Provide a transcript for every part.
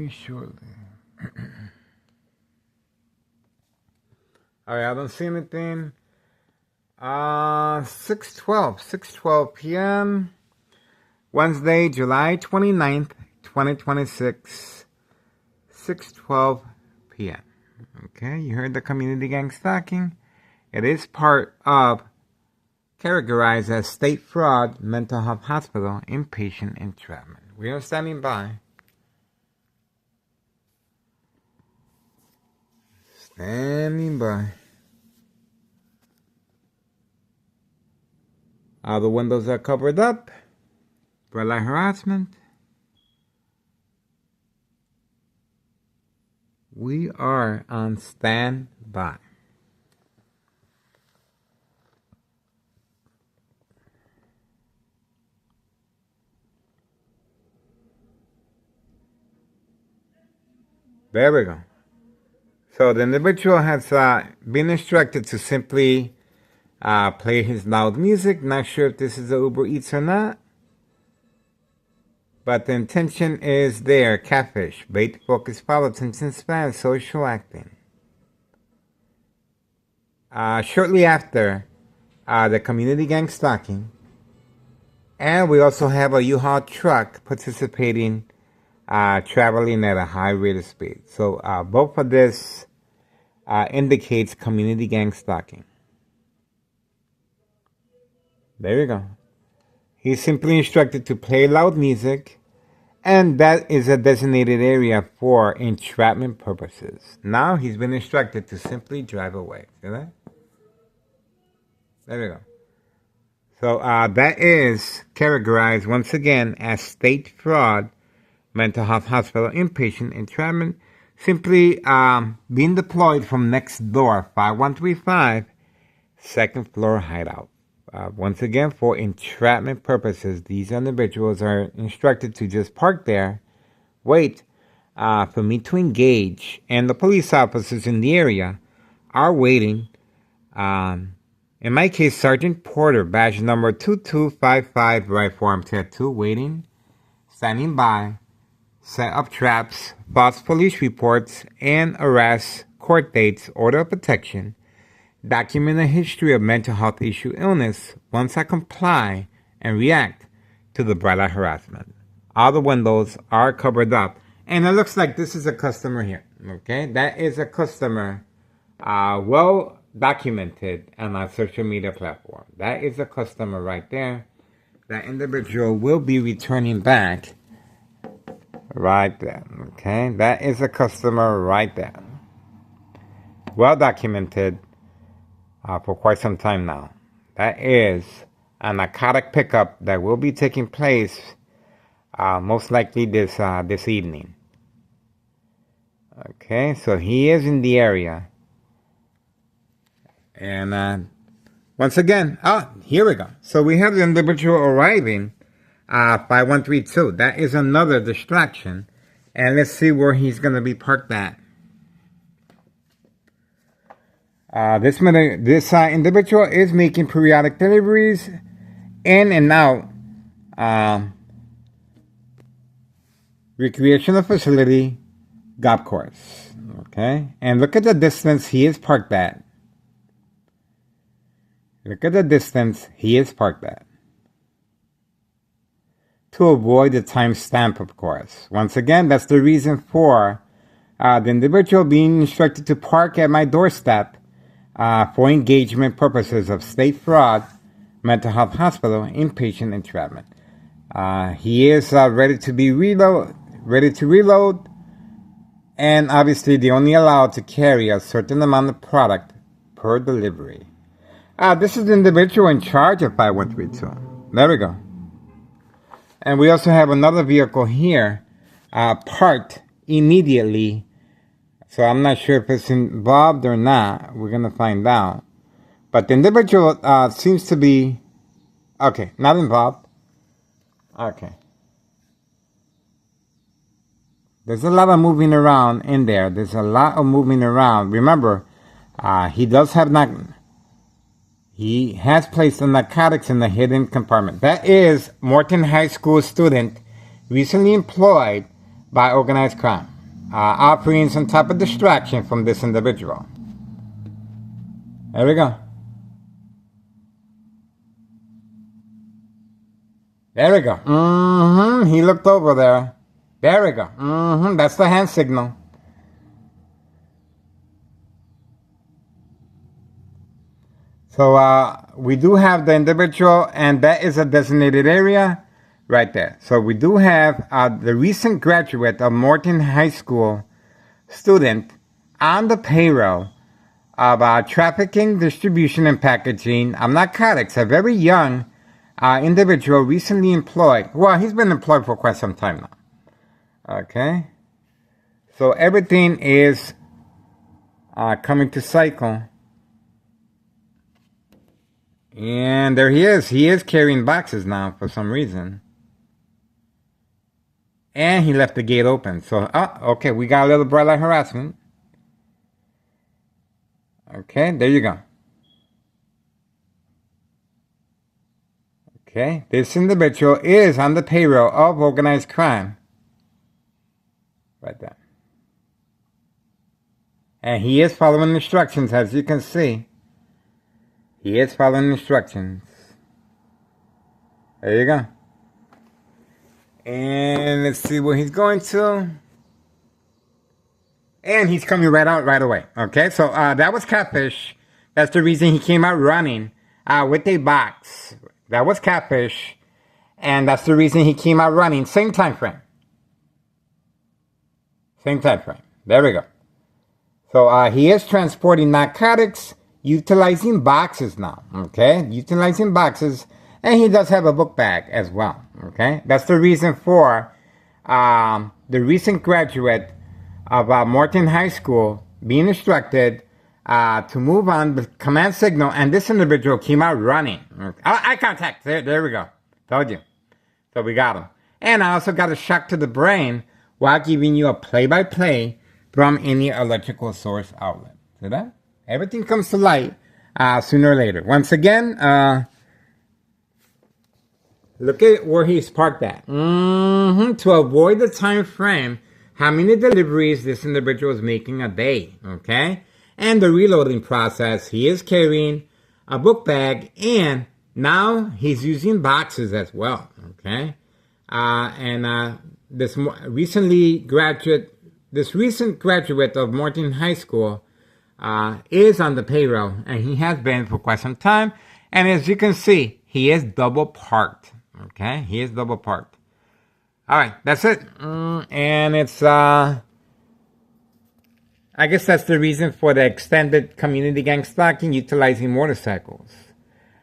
very shortly. Alright, I don't see anything. 6:12 p.m. Wednesday, July 29th, 2026. 6:12 p.m. Okay, you heard the community gang stalking. It is part of categorized as state fraud, mental health hospital, inpatient entrapment. We are standing by. Standing by. All the windows are covered up. Red light harassment. We are on standby. There we go. So the individual has been instructed to simply play his loud music. Not sure if this is a Uber Eats or not. But the intention is there. Catfish, bait, focus, follow, attention span, social acting. Shortly after the community gang stalking. And we also have a U-Haul truck participating, traveling at a high rate of speed. So both of this indicates community gang stalking. There you go. He's simply instructed to play loud music, and that is a designated area for entrapment purposes. Now he's been instructed to simply drive away. See that? There we go. So that is categorized once again as state fraud, mental health hospital, inpatient entrapment, simply being deployed from next door, 5135, second floor hideout. Once again, for entrapment purposes, these individuals are instructed to just park there, wait for me to engage, and the police officers in the area are waiting. In my case, Sergeant Porter, badge number 2255, right forearm tattoo, waiting, standing by, set up traps, false police reports, and arrests, court dates, order of protection, document a history of mental health issue illness once I comply and react to the bright light harassment. All the windows are covered up. And it looks like this is a customer here. Okay, that is a customer well documented on our social media platform. That is a customer right there. That individual will be returning back right there. Okay, that is a customer right there. Well documented. For quite some time now. That is a narcotic pickup that will be taking place most likely this evening. Okay, so he is in the area. And once again, here we go. So we have the individual arriving 5132. That is another distraction. And let's see where he's going to be parked at. This individual is making periodic deliveries in and out recreational facility, golf course. Okay, and look at the distance he is parked at. Look at the distance he is parked at. To avoid the timestamp, of course. Once again, that's the reason for the individual being instructed to park at my doorstep. For engagement purposes of state fraud, mental health hospital, inpatient entrapment. He is ready to reload, and obviously they only allowed to carry a certain amount of product per delivery. This is the individual in charge of 5132. There we go. And we also have another vehicle here, parked immediately. So I'm not sure if it's involved or not. We're going to find out. But the individual seems to be... Okay, not involved. Okay. There's a lot of moving around in there. There's a lot of moving around. Remember, he does have... He has placed the narcotics in the hidden compartment. That is Morton High School student recently employed by organized crime. offering some type of distraction from this individual. There we go. There we go. He looked over there. There we go. That's the hand signal. So we do have the individual, and that is a designated area right there. So we do have the recent graduate of Morton High School student on the payroll of trafficking, distribution, and packaging of narcotics. A very young individual recently employed. Well, he's been employed for quite some time now. Okay. So everything is coming to cycle. And there he is. He is carrying boxes now for some reason. And he left the gate open. So, okay, we got a little bright light harassment. Okay, there you go. Okay, this individual is on the payroll of organized crime. Right there. And he is following instructions, as you can see. He is following instructions. There you go. And let's see where he's going to. And he's coming right out right away. Okay, so that was catfish. That's the reason he came out running with a box. That was catfish. And that's the reason he came out running. Same time frame. Same time frame. There we go. So he is transporting narcotics, utilizing boxes now. Okay, utilizing boxes. And he does have a book bag as well. Okay, that's the reason for the recent graduate of Morton High School being instructed to move on the command signal, and this individual came out running. Eye contact. There we go. Told you. So we got him. And I also got a shock to the brain while giving you a play-by-play from any electrical source outlet. See that? Everything comes to light sooner or later. Once again, look at where he's parked at. To avoid the time frame, how many deliveries this individual is making a day, okay? And the reloading process, he is carrying a book bag, and now he's using boxes as well, okay? This recent graduate of Morton High School is on the payroll, and he has been for quite some time. And as you can see, he is double parked. Okay, he is double parked. All right, that's it. And it's I guess that's the reason for the extended community gang stalking utilizing motorcycles.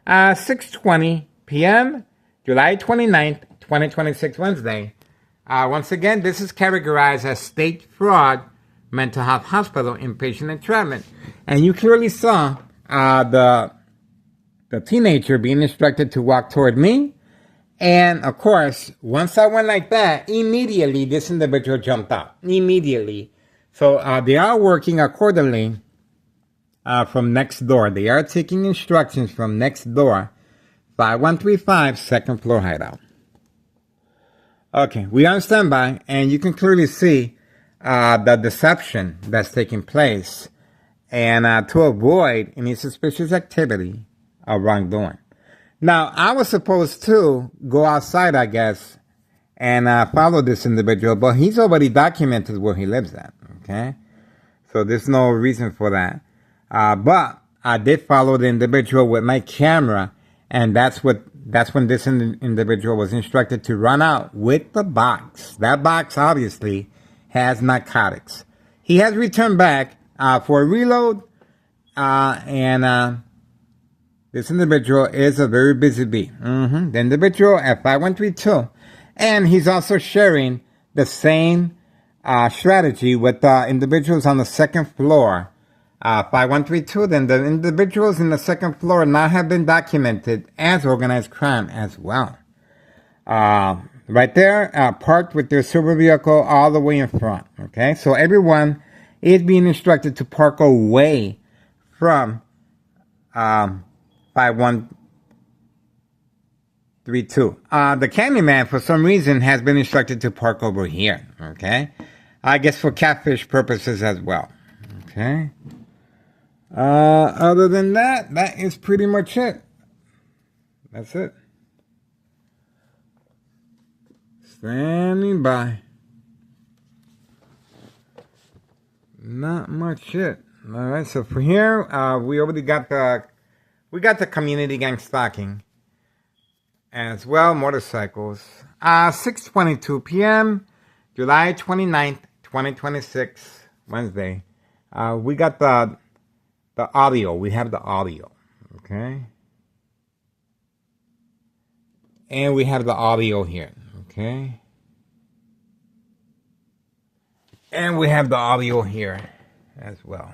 6:20 p.m., July 29th, 2026, Wednesday. Once again, this is categorized as state fraud, mental health hospital, inpatient entrapment. And you clearly saw the teenager being instructed to walk toward me. And, of course, once I went like that, immediately this individual jumped out. Immediately. So they are working accordingly from next door. They are taking instructions from next door. 5135 second floor hideout. Okay, we are on standby, and you can clearly see the deception that's taking place, and to avoid any suspicious activity or wrongdoing. Now, I was supposed to go outside, I guess, and follow this individual, but he's already documented where he lives at, okay? So there's no reason for that. But I did follow the individual with my camera, and that's when this individual was instructed to run out with the box. That box, obviously, has narcotics. He has returned back for a reload, and this individual is a very busy bee. The individual at 5132. And he's also sharing the same strategy with individuals on the second floor. 5132, then the individuals in the second floor now have been documented as organized crime as well. Right there, parked with their silver vehicle all the way in front. Okay, so everyone is being instructed to park away from 5132. The Candyman, for some reason, has been instructed to park over here. Okay, I guess for catfish purposes as well. Okay. Other than that, that is pretty much it. That's it. Standing by. Not much shit. All right, so for here, we already got the community gang stocking as well. Motorcycles. 6:22 p.m. July 29th, 2026, Wednesday. We got the audio. We have the audio. Okay. And we have the audio here. Okay. And we have the audio here as well.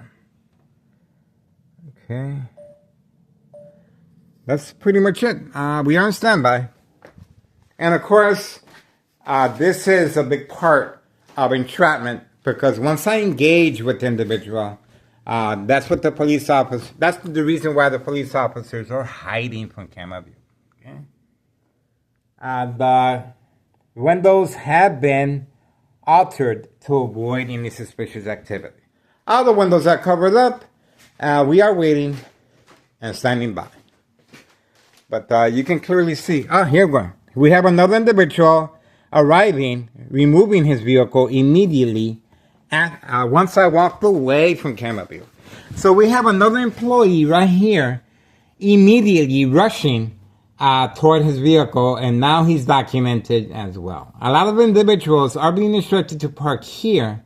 Okay. That's pretty much it. We are on standby. And of course, this is a big part of entrapment because once I engage with the individual, that's what the police officer, that's the reason why the police officers are hiding from camera view. Okay. The windows have been altered to avoid any suspicious activity. All the windows are covered up. We are waiting and standing by. But you can clearly see. Oh, here we go. We have another individual arriving, removing his vehicle immediately once I walked away from camera view. So we have another employee right here immediately rushing toward his vehicle, and now he's documented as well. A lot of individuals are being instructed to park here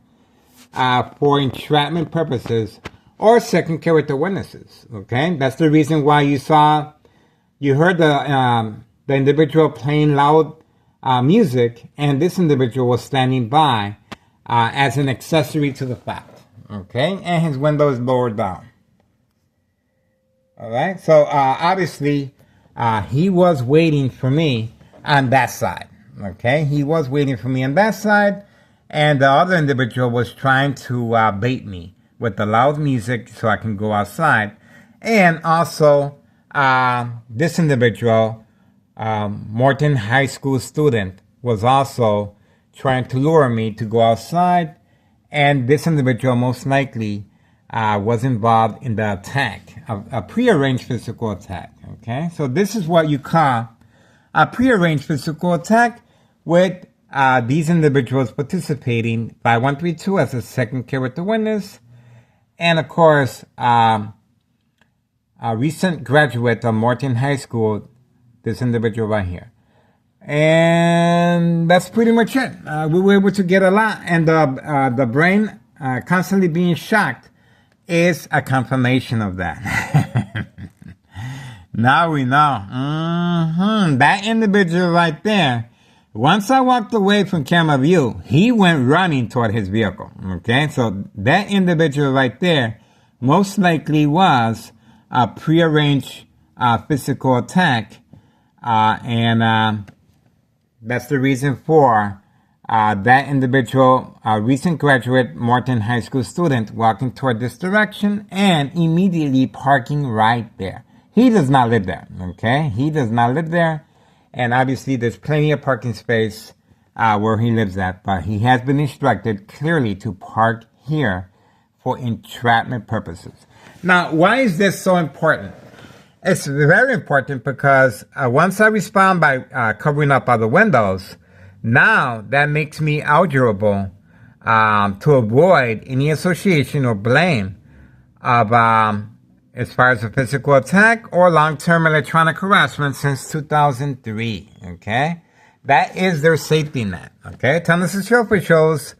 for entrapment purposes or second character witnesses. Okay, that's the reason why you heard the individual playing loud music, and this individual was standing by as an accessory to the fact. Okay, and his window is lowered down. All right, so obviously he was waiting for me on that side. Okay, he was waiting for me on that side, and the other individual was trying to bait me with the loud music so I can go outside. And also, this individual, Morton High School student, was also trying to lure me to go outside, and this individual most likely was involved in the attack, a prearranged physical attack. Okay, so this is what you call a prearranged physical attack with these individuals participating by 132 as a second character witness, and of course, a recent graduate of Morton High School, this individual right here. And that's pretty much it. We were able to get a lot, and the brain constantly being shocked is a confirmation of that. Now we know. That individual right there, once I walked away from camera view, he went running toward his vehicle. Okay, so that individual right there most likely was a prearranged physical attack, and that's the reason for that individual, a recent graduate Morton High School student, walking toward this direction and immediately parking right there. He does not live there, okay? He does not live there, and obviously there's plenty of parking space where he lives at, but he has been instructed clearly to park here for entrapment purposes. Now, why is this so important? It's very important because once I respond by covering up other windows, now that makes me eligible to avoid any association or blame of as far as a physical attack or long-term electronic harassment since 2003. Okay, that is their safety net. Okay, Tennessee Show officials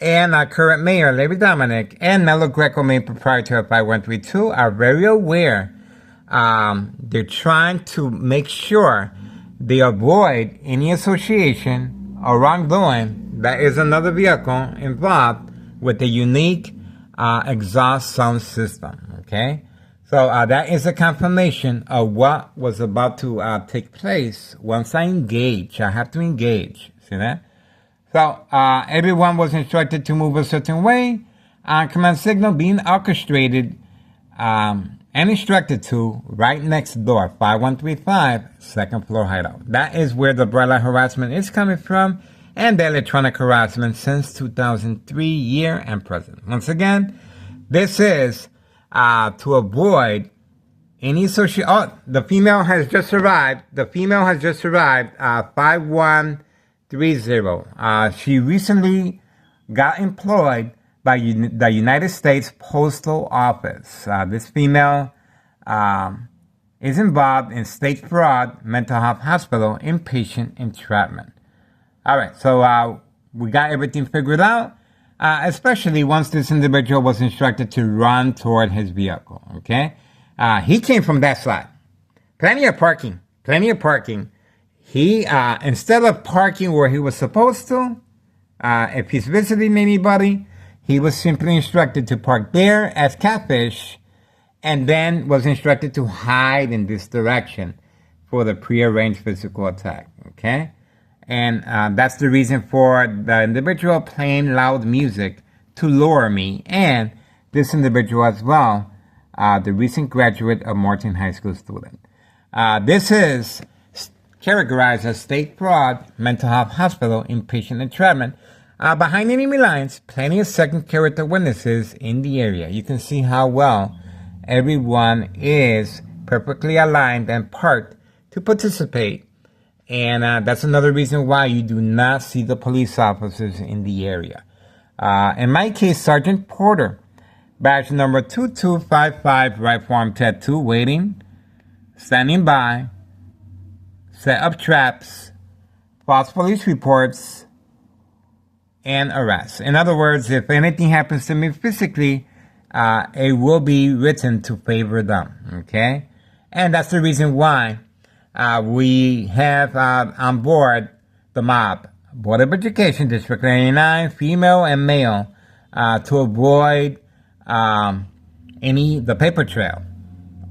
and our current mayor Larry Dominic and Nello Greco, main proprietor of 5132, are very aware. They're trying to make sure they avoid any association or wrongdoing that is another vehicle involved with a unique exhaust sound system. Okay, so that is a confirmation of what was about to take place once I engage. I have to engage. See that? So everyone was instructed to move a certain way. Command signal being orchestrated and instructed to right next door, 5135, second floor hideout. That is where the umbrella harassment is coming from. and electronic harassment since 2003, year and present. Once again, this is to avoid any social. Oh, the female has just arrived. 5130. She recently got employed by the United States Postal Office. This female is involved in state fraud, mental health hospital, inpatient entrapment. All right, so we got everything figured out, especially once this individual was instructed to run toward his vehicle, okay? He came from that side. Plenty of parking. He, instead of parking where he was supposed to, if he's visiting anybody, he was simply instructed to park there as catfish, and then was instructed to hide in this direction for the prearranged physical attack, okay? And that's the reason for the individual playing loud music to lure me, and this individual as well, the recent graduate of Martin High School student. This is categorized as state fraud, mental health hospital, inpatient entrapment. Behind enemy lines, plenty of second character witnesses in the area. You can see how well everyone is perfectly aligned and parked to participate. And that's another reason why you do not see the police officers in the area. In my case, Sergeant Porter, badge number 2255, right forearm tattoo, waiting, standing by, set up traps, false police reports, and arrests. In other words, if anything happens to me physically, it will be written to favor them, okay? And that's the reason why we have on board the MOB, Board of Education, District 99, female and male, to avoid the paper trail.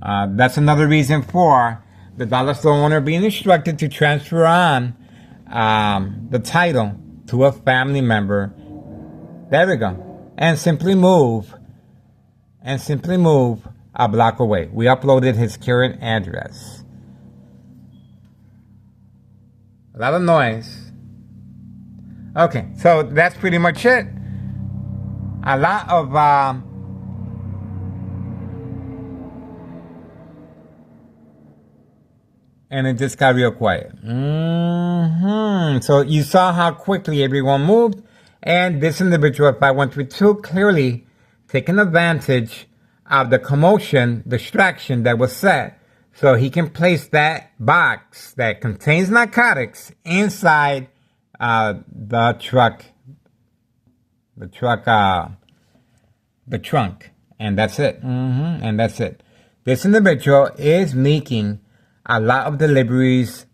That's another reason for the dollar store owner being instructed to transfer on the title to a family member. There we go. And simply move a block away. We uploaded his current address. A lot of noise. Okay, so that's pretty much it. A lot of and it just got real quiet. So you saw how quickly everyone moved, and this individual, 5132, clearly taking advantage of the commotion, distraction that was set, so he can place that box that contains narcotics inside the trunk, and that's it. And that's it. This individual is making a lot of deliveries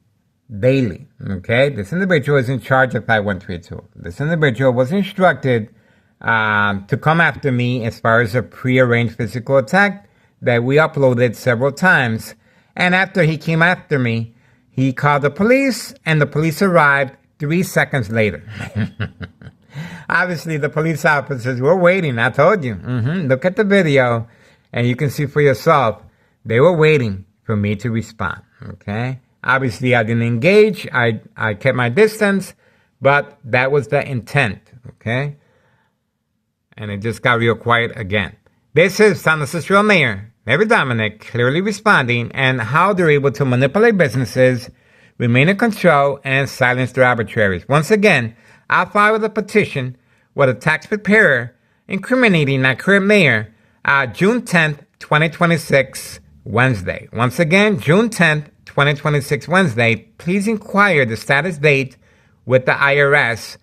daily, okay? This individual is in charge of 5132. This individual was instructed to come after me as far as a prearranged physical attack that we uploaded several times. And after he came after me, he called the police, and the police arrived 3 seconds later. Obviously, the police officers were waiting. I told you. Look at the video, and you can see for yourself. They were waiting for me to respond, okay? Obviously, I didn't engage. I kept my distance, but that was the intent, okay? And it just got real quiet again. This is San Francisco Mayor Mary Dominic clearly responding and how they're able to manipulate businesses, remain in control, and silence their arbitraries. Once again, I filed a petition with a tax preparer incriminating our current mayor June 10th, 2026, Wednesday. Once again, June 10th, 2026, Wednesday. Please inquire the status date with the IRS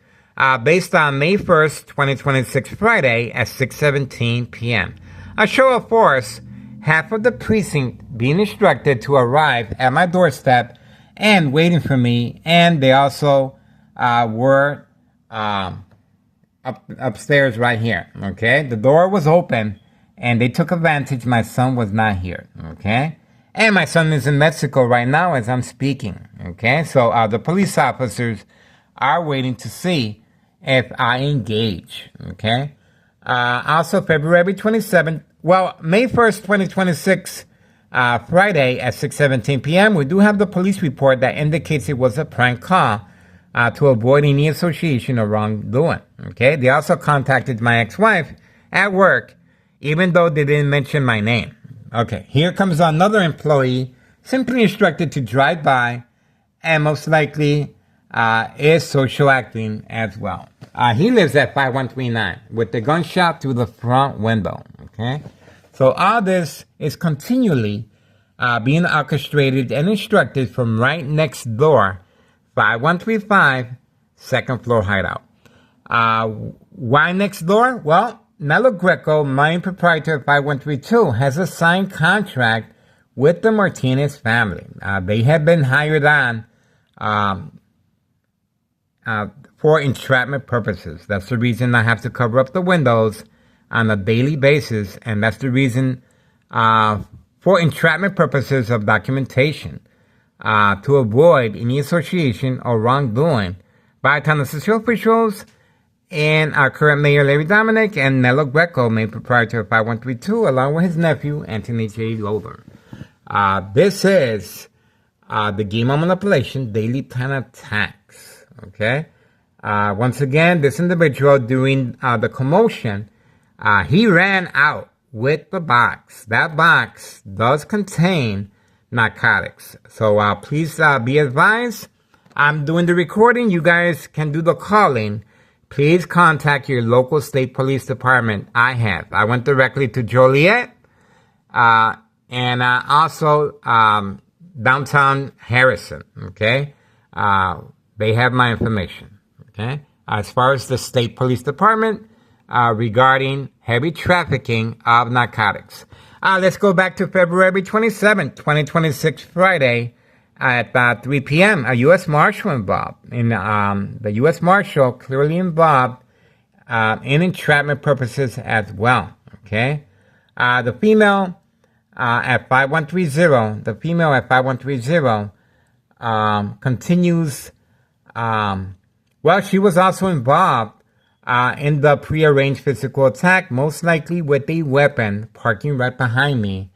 based on May 1st, 2026, Friday at 6:17 p.m. A show of force, half of the precinct being instructed to arrive at my doorstep and waiting for me, and they also were upstairs right here, okay? The door was open, and they took advantage. My son was not here, okay? And my son is in Mexico right now as I'm speaking, okay? So the police officers are waiting to see if I engage, okay? Also, February 27th, May 1st, 2026, Friday at 6:17 p.m., we do have the police report that indicates it was a prank call to avoid any association or wrongdoing. Okay, they also contacted my ex-wife at work, even though they didn't mention my name. Okay, here comes another employee simply instructed to drive by and most likely is social acting as well. He lives at 5139 with the gunshot through the front window. Okay, so all this is continually being orchestrated and instructed from right next door, 5135 second floor hideout. Why next door? Well, Nello Greco, main proprietor of 5132, has a signed contract with the Martinez family. They have been hired on for entrapment purposes. That's the reason I have to cover up the windows on a daily basis, and that's the reason for entrapment purposes of documentation to avoid any association or wrongdoing by town association officials and our current mayor, Larry Dominic, and Nello Greco, main proprietor of 5132, along with his nephew, Anthony J. Lover. This is the game of manipulation, daily plan attacks. Okay? Once again, this individual during the commotion, he ran out with the box. That box does contain narcotics. So please be advised, I'm doing the recording. You guys can do the calling. Please contact your local state police department. I went directly to Joliet and also downtown Harrison. Okay? They have my information. Okay? As far as the state police department regarding heavy trafficking of narcotics. Let's go back to February 27th, 2026, Friday at 3 p.m. A U.S. Marshal involved. The U.S. Marshal clearly involved in entrapment purposes as well. Okay? The female at 5130, continues. Well, she was also involved in the prearranged physical attack, most likely with a weapon, parking right behind me.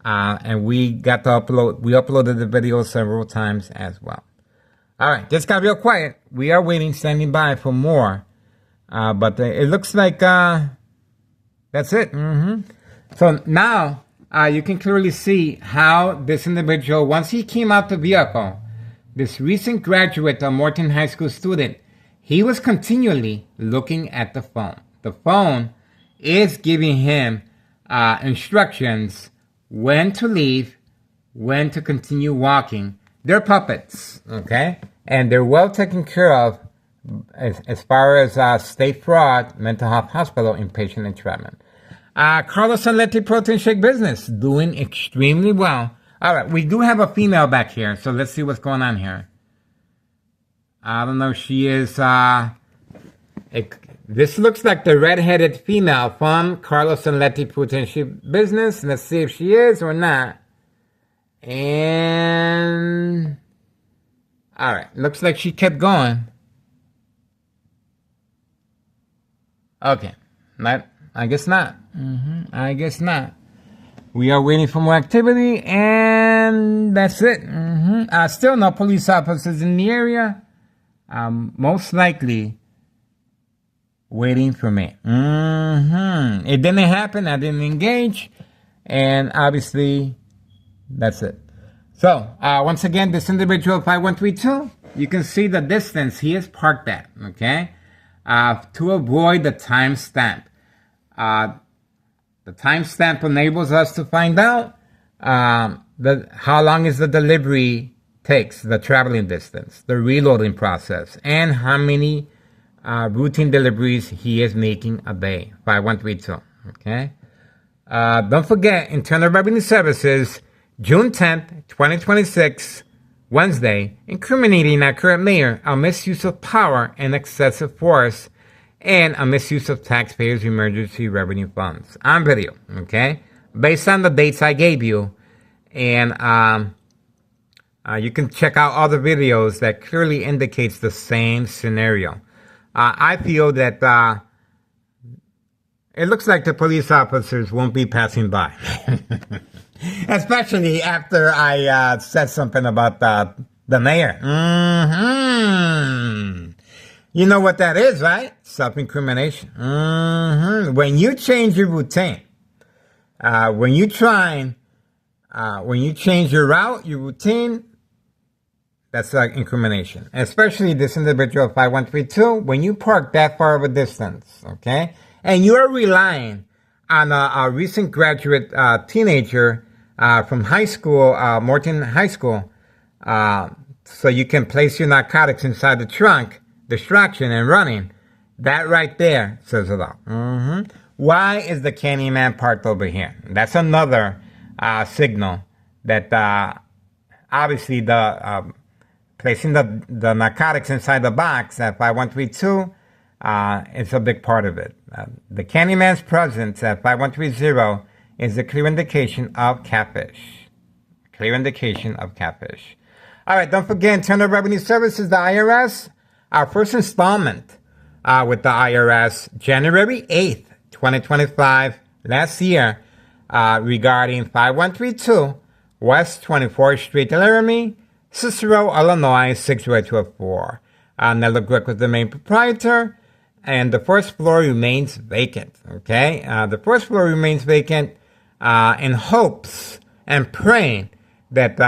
And we uploaded the video several times as well. All right, just got real quiet. We are waiting, standing by for more. But it looks like that's it. So now you can clearly see how this individual, once he came out the vehicle, this recent graduate, a Morton High School student, he was continually looking at the phone. The phone is giving him instructions when to leave, when to continue walking. They're puppets, okay? And they're well taken care of as far as state fraud, mental health hospital, inpatient entrapment. Carlos Sanletti Protein Shake Business, doing extremely well. All right, we do have a female back here, so let's see what's going on here. I don't know if she is, this looks like the red-headed female from Carlos Sanletti Protein Shake Business. Let's see if she is or not. And, all right, looks like she kept going. Okay, I guess not. I guess not. We are waiting for more activity, and that's it. Still no police officers in the area. Most likely waiting for me. It didn't happen. I didn't engage, and obviously, that's it. So, once again, this individual 5132, you can see the distance he is parked at, okay? To avoid the timestamp. The timestamp enables us to find out how long is the delivery takes, the traveling distance, the reloading process, and how many routine deliveries he is making a day. 5132, okay? Don't forget, Internal Revenue Services, June 10th, 2026, Wednesday, incriminating our current mayor a misuse of power and excessive force and a misuse of taxpayers' emergency revenue funds on video, okay? Based on the dates I gave you, and you can check out all the videos that clearly indicates the same scenario. I feel that it looks like the police officers won't be passing by. Especially after I said something about The mayor. Mm-hmm. You know what that is, right? Self-incrimination. Mm-hmm. When you change your routine, when you change your route, your routine, that's like incrimination. Especially this individual 5132, when you park that far of a distance, okay? And you are relying on a recent graduate teenager from high school, Morton High School, so you can place your narcotics inside the trunk, distraction and running. That right there says it all. Mm-hmm. Why is the Candyman parked over here? That's another signal that obviously the placing the narcotics inside the box at 5132 is a big part of it. The Candyman's presence at 5130 is a clear indication of catfish. Clear indication of catfish. All right, don't forget, Internal Revenue Services, the IRS, our first installment with the IRS, January 8th, 2025, last year, regarding 5132 West 24th Street, Laramie, Cicero, Illinois, 60204. Nello Glick was the main proprietor, and the first floor remains vacant, okay? The first floor remains vacant in hopes and praying that,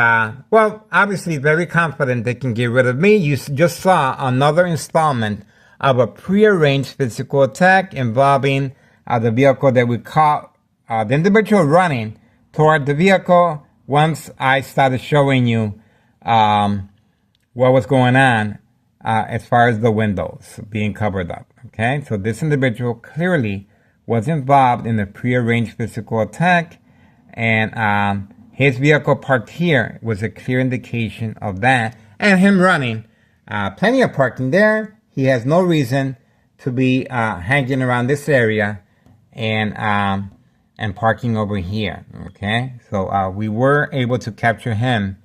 well, obviously very confident they can get rid of me. You just saw another installment of a prearranged physical attack involving the vehicle that we caught the individual running toward the vehicle once I started showing you what was going on as far as the windows being covered up. Okay, so this individual clearly was involved in a prearranged physical attack, and his vehicle parked here was a clear indication of that. And him running, plenty of parking there. He has no reason to be hanging around this area and parking over here. Okay, so we were able to capture him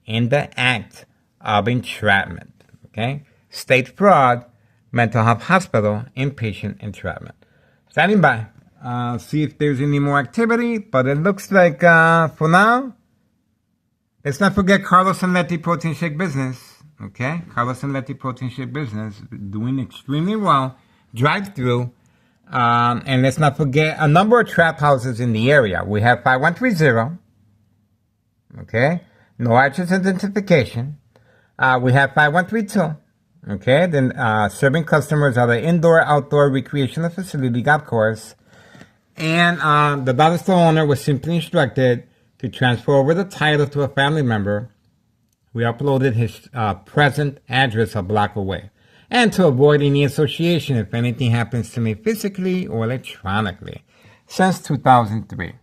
in the act of entrapment. Okay, state fraud, mental health hospital, inpatient entrapment. Standing by. See if there's any more activity, but it looks like for now, let's not forget Carlos and Letty Protein Shake Business. Okay, Carlos and Letty Protein Shake Business doing extremely well. Drive through. And let's not forget a number of trap houses in the area. We have 5130. Okay, no address identification. We have 5132. Okay, then serving customers at an indoor-outdoor recreational facility golf course. And the dollar store owner was simply instructed to transfer over the title to a family member. We uploaded his present address a block away. And to avoid any association if anything happens to me physically or electronically. Since 2003. We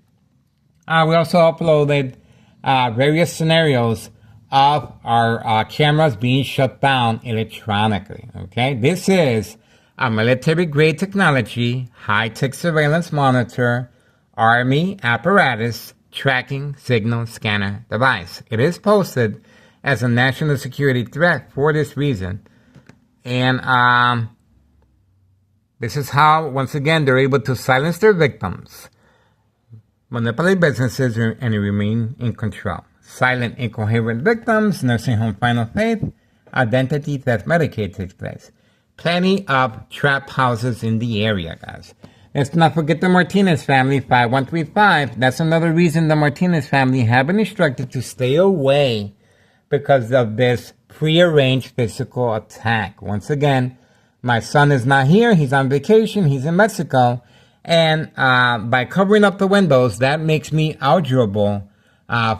also uploaded various scenarios of our cameras being shut down electronically. Okay, this is a military-grade technology, high-tech surveillance monitor, Army apparatus, tracking signal scanner device. It is posted as a national security threat for this reason. And this is how, once again, they're able to silence their victims, manipulate businesses, and remain in control. Silent, incoherent victims, nursing home final faith, identity theft, Medicaid takes place. Plenty of trap houses in the area, guys. Let's not forget the Martinez family, 5135. That's another reason the Martinez family have been instructed to stay away because of this prearranged physical attack. Once again, my son is not here. He's on vacation. He's in Mexico. And by covering up the windows, that makes me eligible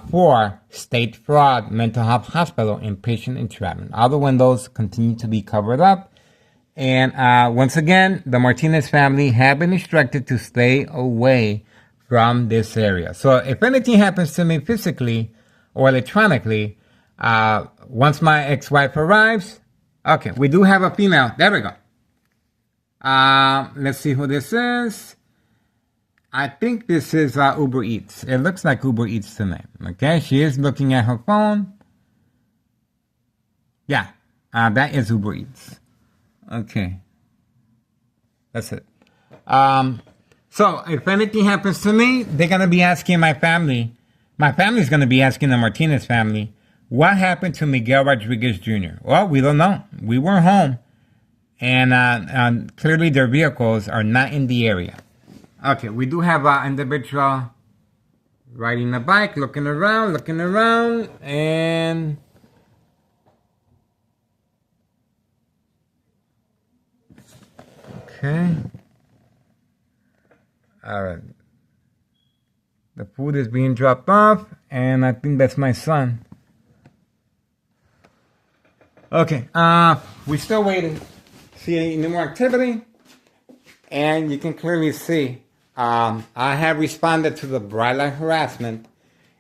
for state fraud, mental health hospital, inpatient entrapment. All the windows continue to be covered up. And once again, the Martinez family have been instructed to stay away from this area. So if anything happens to me physically or electronically, once my ex-wife arrives, okay, we do have a female. There we go. Let's see who this is. I think this is Uber Eats. It looks like Uber Eats to me. Okay, she is looking at her phone. Yeah, that is Uber Eats. Okay, that's it. So if anything happens to me, they're gonna be asking my family. My family's gonna be asking the Martinez family, What happened to Miguel Rodriguez Jr.? Well, we don't know. We weren't home. And clearly their vehicles are not in the area. Okay, we do have an individual riding a bike, looking around, and okay. All right. The food is being dropped off, and I think that's my son. Okay, we're still waiting. See any more activity? And you can clearly see I have responded to the bright light harassment,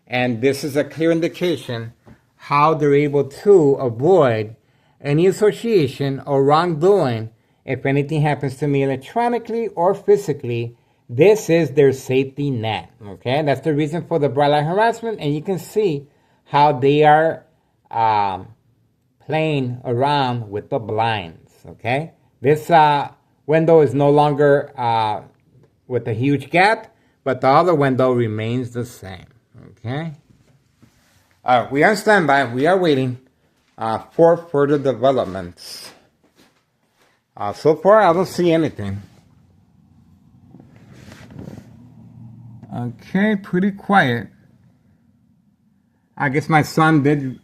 and this is a clear indication how they're able to avoid any association or wrongdoing if anything happens to me electronically or physically. This is their safety net, okay? That's the reason for the bright light harassment, and you can see how they are playing around with the blinds, okay? This window is no longer with a huge gap, but the other window remains the same, okay? We are on standby. We are waiting for further developments. So far, I don't see anything. Okay, pretty quiet. I guess my son did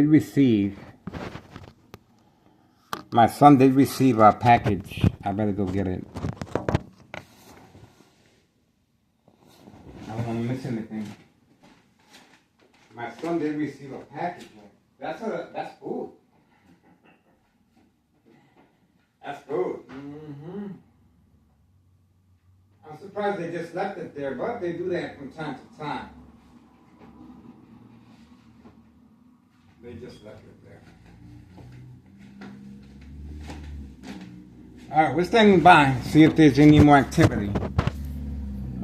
receive. My son did receive a package. I better go get it. I don't want to miss anything. My son did receive a package. That's food. That's food. Mm-hmm. I'm surprised they just left it there, but they do that from time to time. They just left it there. Alright, we're standing by, see if there's any more activity.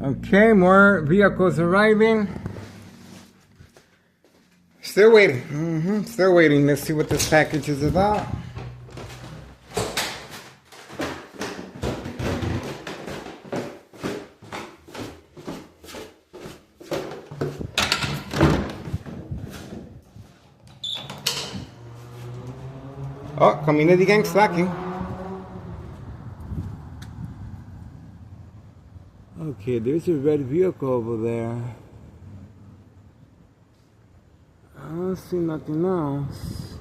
Okay, more vehicles arriving. Still waiting. Still waiting. Let's see what this package is about. Oh, community gang slacking. Okay, there's a red vehicle over there. I don't see nothing else.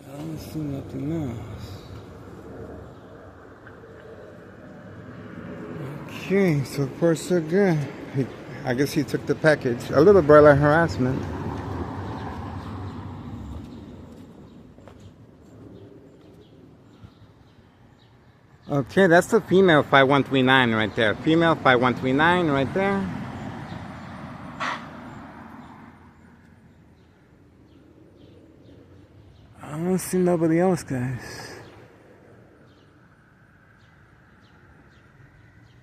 I don't see nothing else. Okay, so far so good. I guess he took the package. A little bright light harassment. Okay, that's the female 5139 right there. Female 5139 right there. I don't see nobody else, guys.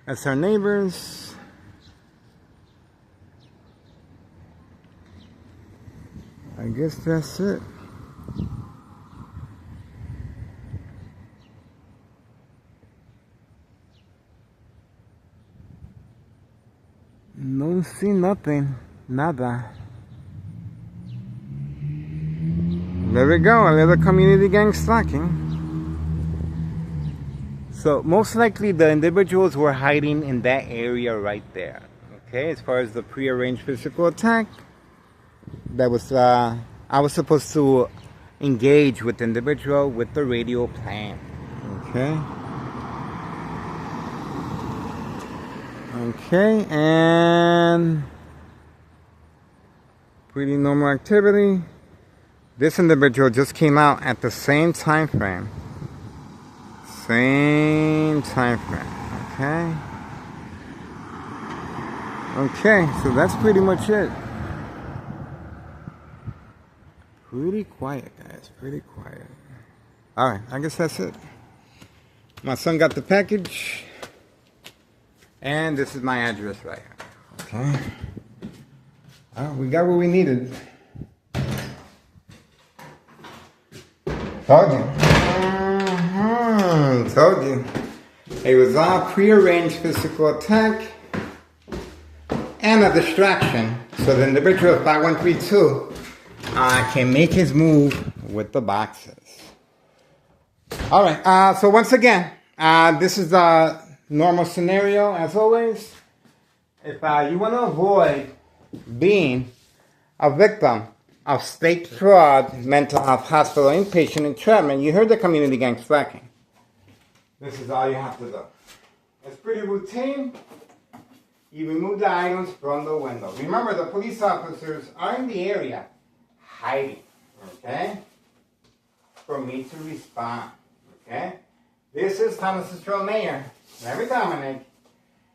That's our neighbors. I guess that's it. Don't see nothing. Nada. There we go. A little community gang slacking. So most likely the individuals were hiding in that area right there. Okay, as far as the prearranged physical attack. That was, I was supposed to engage with the individual with the radio playing. Okay. Okay, and pretty normal activity. This individual just came out at the same time frame. Same time frame. Okay. Okay, so that's pretty much it. Pretty quiet, guys. Pretty quiet. Alright, I guess that's it. My son got the package. And this is my address right here. Okay. Alright, we got what we needed. Told you. Told you. It was all prearranged physical attack and a distraction, so the individual 5132 can make his move with the boxes. All right, so once again, this is the normal scenario as always. If you want to avoid being a victim of state fraud, mental health hospital inpatient entrapment, you heard the community gang slacking. This is all you have to do. It's pretty routine. You remove the items from the window. Remember, the police officers are in the area hiding, okay? For me to respond, okay? This is Thomas Cicero Mayor, Larry Dominic,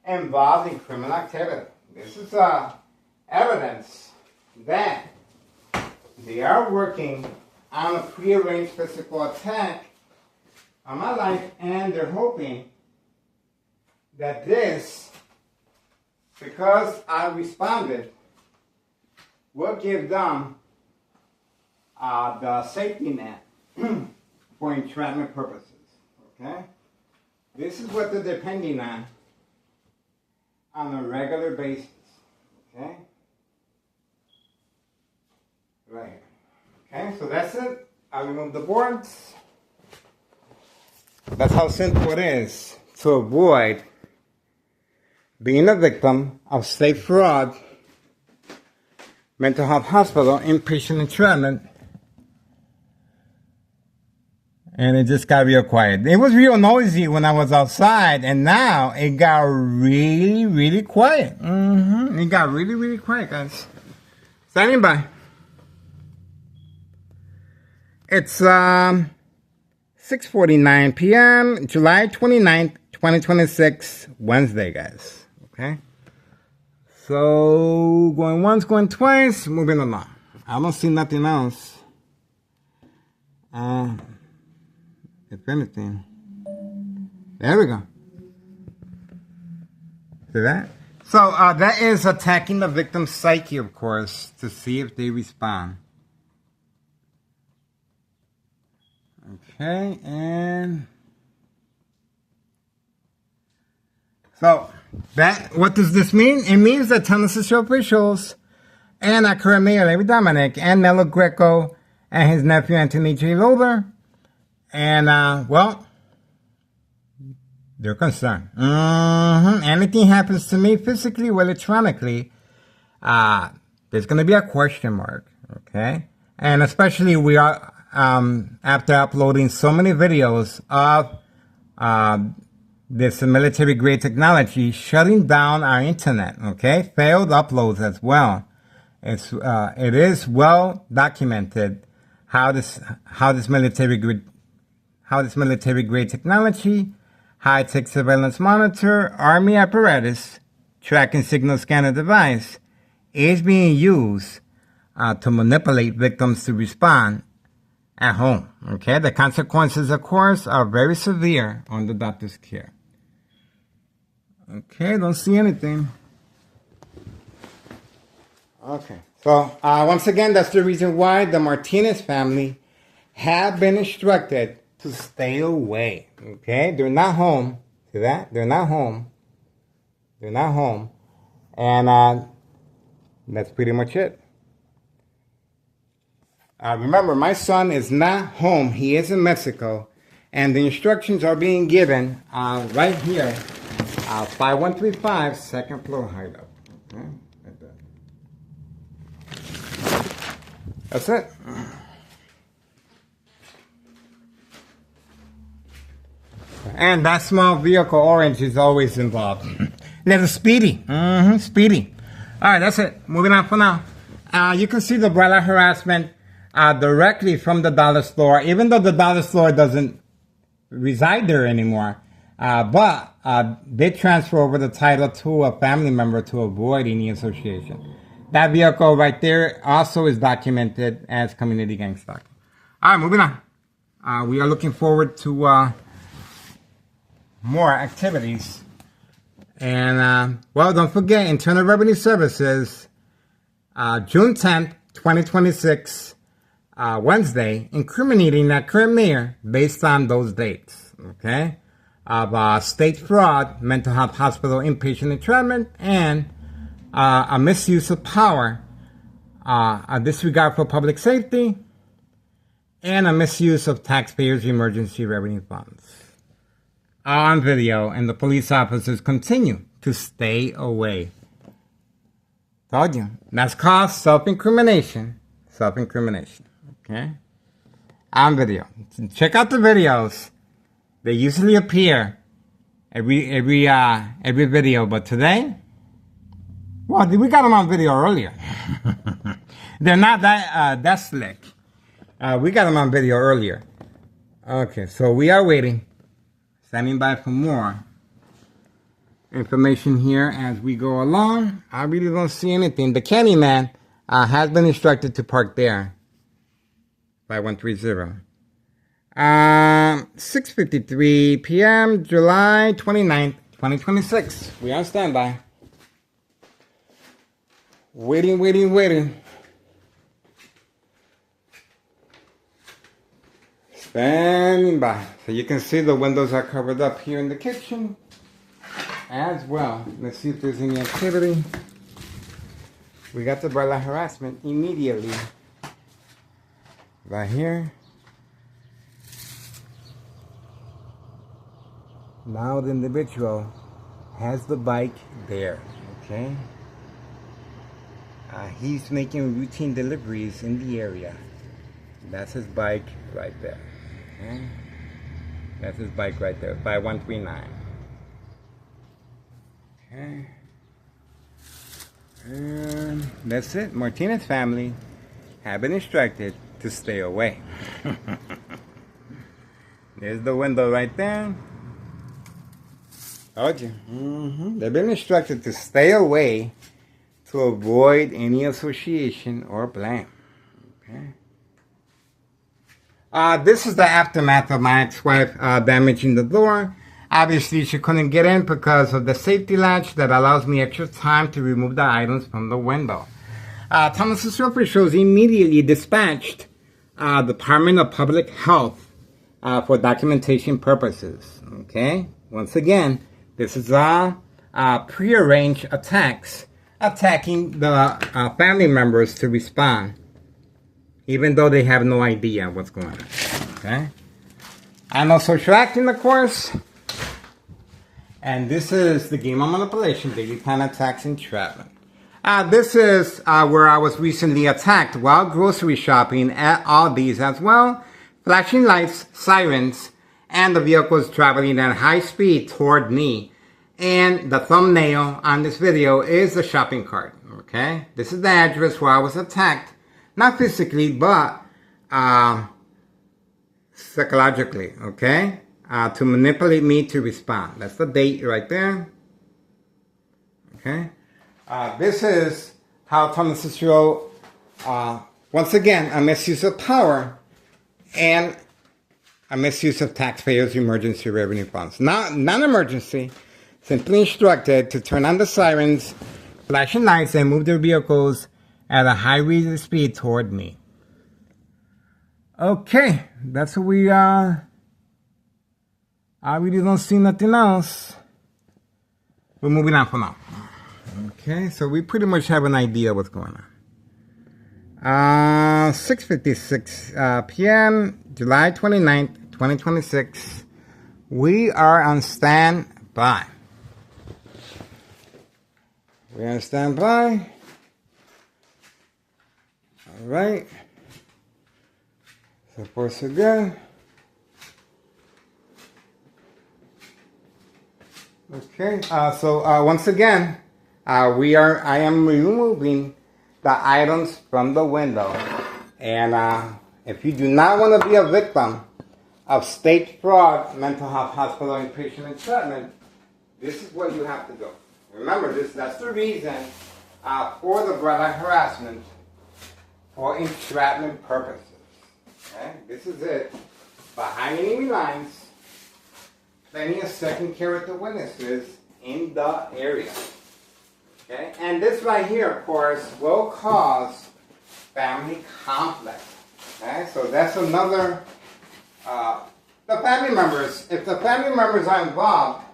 involved in criminal activity. This is evidence that they are working on a prearranged physical attack on my life, and they're hoping that this, because I responded, will give them the safety net for entrapment purposes. Okay? This is what they're depending on a regular basis. Okay? Right here. Okay, so that's it. I remove the boards. That's how simple it is to avoid being a victim of state fraud, mental health hospital, inpatient entrapment. And it just got real quiet. It was real noisy when I was outside, and now it got really, really quiet. It got really, really quiet, guys. Standing by. It's 6:49 p.m., July 29th, 2026, Wednesday, guys. Okay? So, going once, going twice, moving along. I don't see nothing else. If anything. There we go. See that? So, that is attacking the victim's psyche, of course, to see if they respond. Okay, and so that, what does this mean? It means that Tennessee officials and our current mayor, Larry Dominic, and Nello Greco and his nephew, Anthony J. Loader, and, well, they're concerned. Anything happens to me physically or electronically, there's going to be a question mark, okay? And especially we are, after uploading so many videos of this military-grade technology shutting down our internet, okay? Failed uploads as well. It is well documented how this military-grade technology, high-tech surveillance monitor, army apparatus, tracking signal scanner device is being used to manipulate victims to respond at home. Okay, the consequences, of course, are very severe on the doctor's care. Okay, don't see anything. Okay, so once again, that's the reason why the Martinez family have been instructed to stay away. Okay, they're not home. See that? They're not home. They're not home. And that's pretty much it. Remember, my son is not home. He is in Mexico. And the instructions are being given right here. 5135, second floor hideout. Okay? Like that. That's it. And that small vehicle orange is always involved. Little Speedy. Speedy. All right, that's it. Moving on for now. You can see the umbrella harassment directly from the dollar store, even though the dollar store doesn't reside there anymore. But they transfer over the title to a family member to avoid any association. That vehicle right there also is documented as community gang stalking. All right, moving on. We are looking forward to more activities. And, well, don't forget, Internal Revenue Services, June 10th, 2026, Wednesday, incriminating that current mayor based on those dates, okay? of state fraud, mental health hospital inpatient entrapment, and a misuse of power, a disregard for public safety, and a misuse of taxpayers' emergency revenue funds. On video, and the police officers continue to stay away. Told you. That's called self-incrimination. Self-incrimination. Okay? On video. Check out the videos. They usually appear every video, but today, well, we got them on video earlier. They're not that slick. We got them on video earlier. Okay, so we are waiting. Standing by for more information here as we go along. I really don't see anything. The Candyman has been instructed to park there by 130. 6:53 p.m. July 29th, 2026. We are on standby. Waiting. Standing by. So you can see the windows are covered up here in the kitchen as well. Let's see if there's any activity. We got the umbrella harassment immediately. Right here. Now the individual has the bike there. Okay. He's making routine deliveries in the area. That's his bike right there. Okay. That's his bike right there, by 139. Okay. And that's it. Martinez family have been instructed to stay away. There's the window right there. Told you. They've been instructed to stay away to avoid any association or blame. Okay. This is the aftermath of my ex-wife damaging the door. Obviously, she couldn't get in because of the safety latch that allows me extra time to remove the items from the window. Thomas officials immediately dispatched Department of Public Health for documentation purposes. Okay? Once again, this is a prearranged attacks attacking the family members to respond, even though they have no idea what's going on. Okay? I know social acting, of course. And this is the game of manipulation, daily plan attacks, entrapment. This is where I was recently attacked while grocery shopping at Aldi's as well. Flashing lights, sirens, and the vehicles traveling at high speed toward me. And the thumbnail on this video is the shopping cart. Okay? This is the address where I was attacked. Not physically, but psychologically. Okay? To manipulate me to respond. That's the date right there. Okay? This is how Thomas Cicero, once again, a misuse of power and a misuse of taxpayers' emergency revenue funds. Non-emergency, simply instructed to turn on the sirens, flashing lights, and move their vehicles at a high rate of speed toward me. Okay, that's what we I really don't see nothing else. We're moving on for now. Okay, so we pretty much have an idea what's going on. 6:56 p.m., July 29th, 2026. We are on standby. We're on standby. All right. So far, so good. Okay, so once again, I am removing the items from the window. And if you do not want to be a victim of state fraud, mental health hospital inpatient entrapment, this is what you have to do. Remember, that's the reason for the brother harassment for entrapment purposes. Okay, this is it. Behind enemy lines, plenty of second character witnesses in the area. Okay, and this right here, of course, will cause family conflict. Okay, so that's another the family members. If the family members are involved,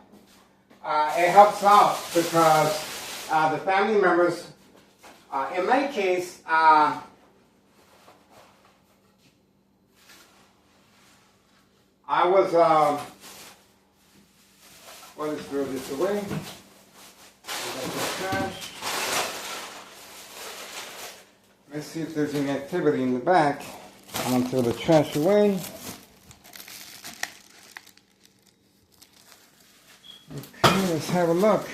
it helps out because the family members, in my case, I was, well, let's throw this away. Trash. Let's see if there's any activity in the back. I'm going to throw the trash away. Okay, let's have a look.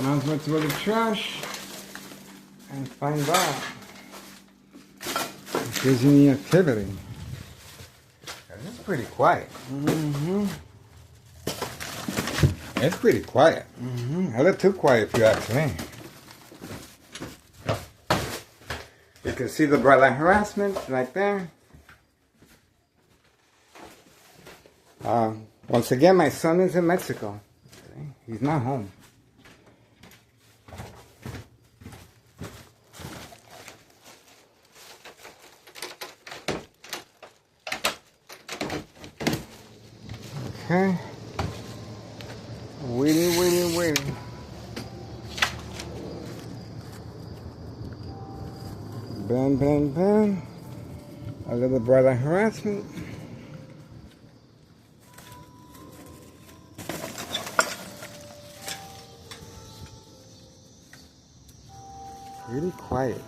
Now I'm going to throw the trash and find out if there's any activity. It's pretty quiet. It's pretty quiet. A little too quiet if you ask me. You can see the bright light harassment right there. Once again, my son is in Mexico. He's not home. Okay. Waiting. Bam. A little bright light harassment. Really quiet.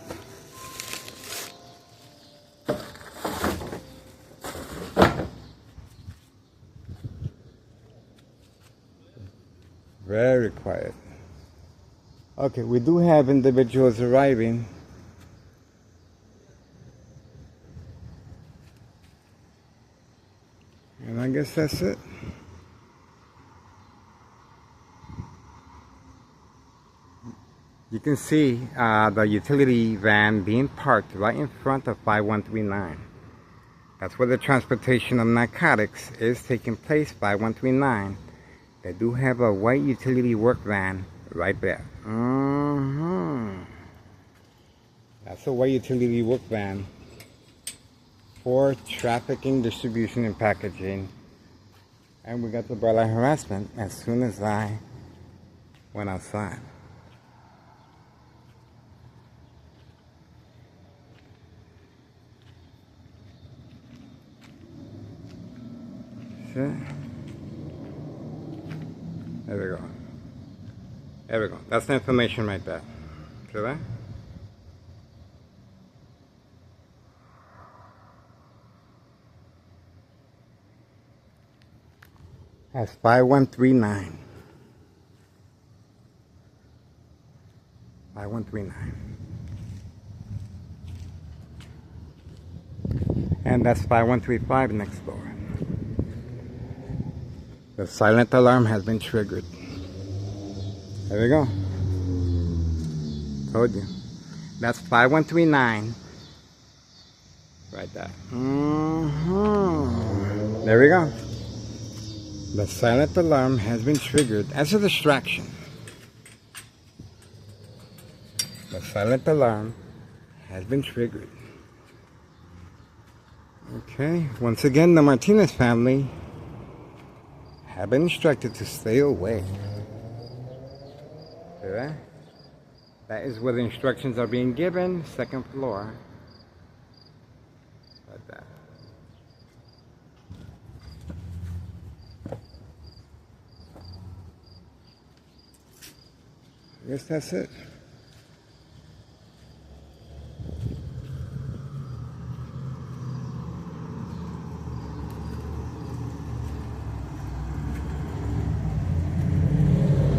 Very quiet. Okay, we do have individuals arriving. And I guess that's it. You can see the utility van being parked right in front of 5139. That's where the transportation of narcotics is taking place, 5139. They do have a white utility work van right there. That's a white utility work van for trafficking, distribution, and packaging. And we got the bright light harassment as soon as I went outside. See? There we go. That's the information right there. See that? That's 5139. 5139. And that's 5135 next door. The silent alarm has been triggered. There we go. Told you. That's 5139. Right there. There we go. The silent alarm has been triggered as a distraction. The silent alarm has been triggered. Okay, once again, the Martinez family have been instructed to stay away. See that? That is where the instructions are being given, second floor. Like that. I guess that's it.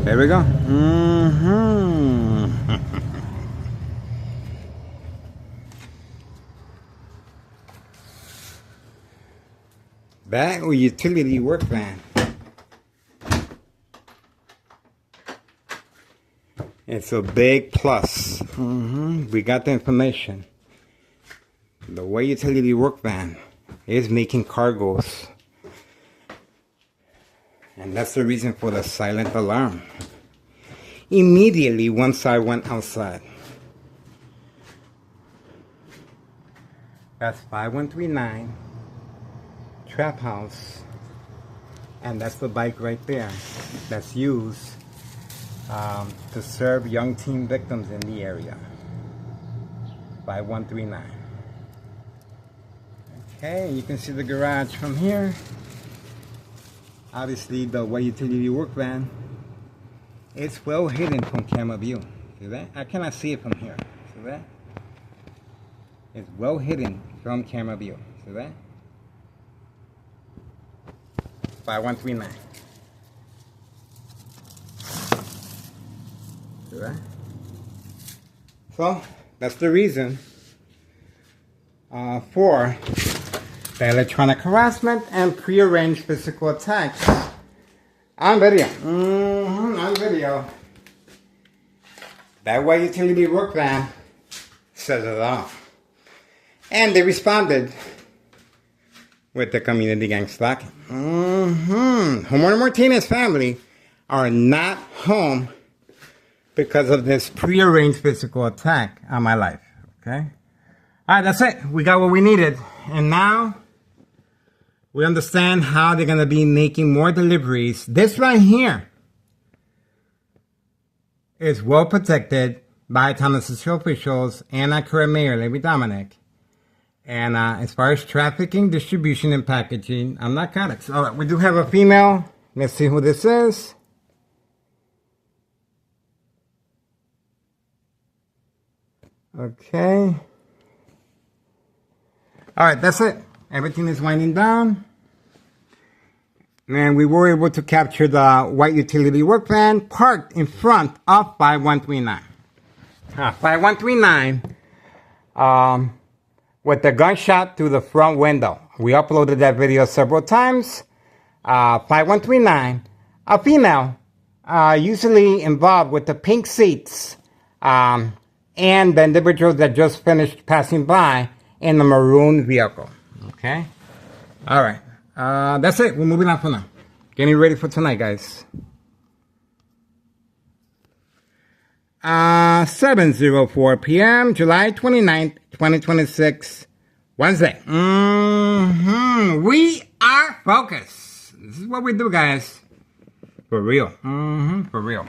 There we go. That or utility work van. It's a big plus. We got the information. The way utility work van is making cargoes. And that's the reason for the silent alarm. Immediately once I went outside. That's 5139 Trap House And that's the bike right there that's used to serve young teen victims in the area. 5139. Okay, you can see the garage from here. Obviously, the white utility work van. It's well hidden from camera view. See that? I cannot see it from here. See that? It's well hidden from camera view. See that? 5139. See that? So, that's the reason for the electronic harassment and prearranged physical attacks on video. On video. That white utility work van says it all. And they responded with the community gang stalking. Homeowner Martinez's family are not home because of this prearranged physical attack on my life. Okay? Alright, that's it. We got what we needed. And now we understand how they're going to be making more deliveries. This right here is well protected by Thomas Cicero officials and our current mayor, Larry Dominic. And as far as trafficking, distribution, and packaging, I'm narcotics. All right, we do have a female. Let's see who this is. Okay. All right, that's it. Everything is winding down. And we were able to capture the white utility work van parked in front of 5139. 5139 with the gunshot through the front window. We uploaded that video several times. 5139, a female, usually involved with the pink seats, and the individuals that just finished passing by in the maroon vehicle. Okay? All right. That's it. We're moving on for now. Getting ready for tonight, guys. 7:04 p.m., July 29th, 2026, Wednesday. We are focused. This is what we do, guys. For real. For real.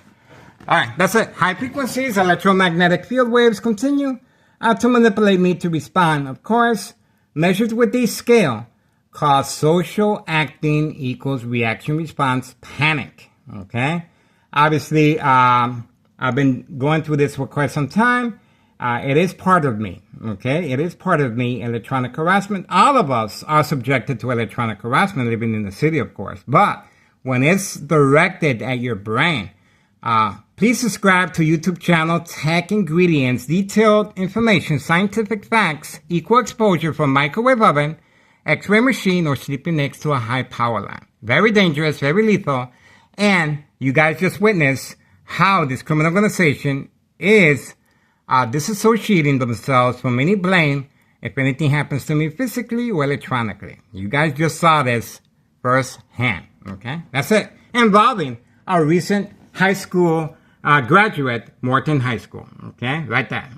All right, that's it. High frequencies, electromagnetic field waves continue to manipulate me to respond. Of course, measured with a scale called social acting equals reaction response panic. Okay? Obviously, I've been going through this for quite some time. It is part of me. Okay? It is part of me. Electronic harassment. All of us are subjected to electronic harassment living in the city, of course. But when it's directed at your brain, please subscribe to YouTube channel Tech Ingredients, detailed information, scientific facts, equal exposure from microwave oven, X-ray machine, or sleeping next to a high power line. Very dangerous, very lethal. And you guys just witnessed how this criminal organization is disassociating themselves from any blame if anything happens to me physically or electronically. You guys just saw this firsthand. Okay? That's it. Involving our recent high school graduate, Morton High School. Okay? Right there.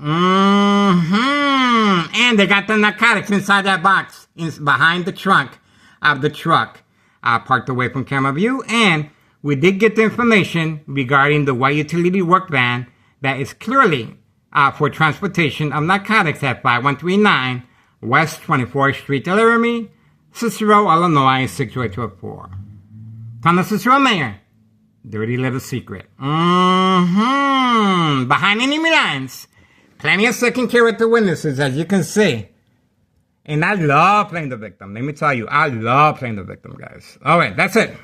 And they got the narcotics inside that box, behind the trunk of the truck, parked away from camera view. And we did get the information regarding the white utility work van that is clearly for transportation of narcotics at 5139 West 24th Street, Laramie, Cicero, Illinois, 62824. Thomas Cicero Mayor. Dirty little secret. Behind enemy lines. Plenty of second character witnesses, as you can see. And I love playing the victim. Let me tell you, I love playing the victim, guys. All right, that's it.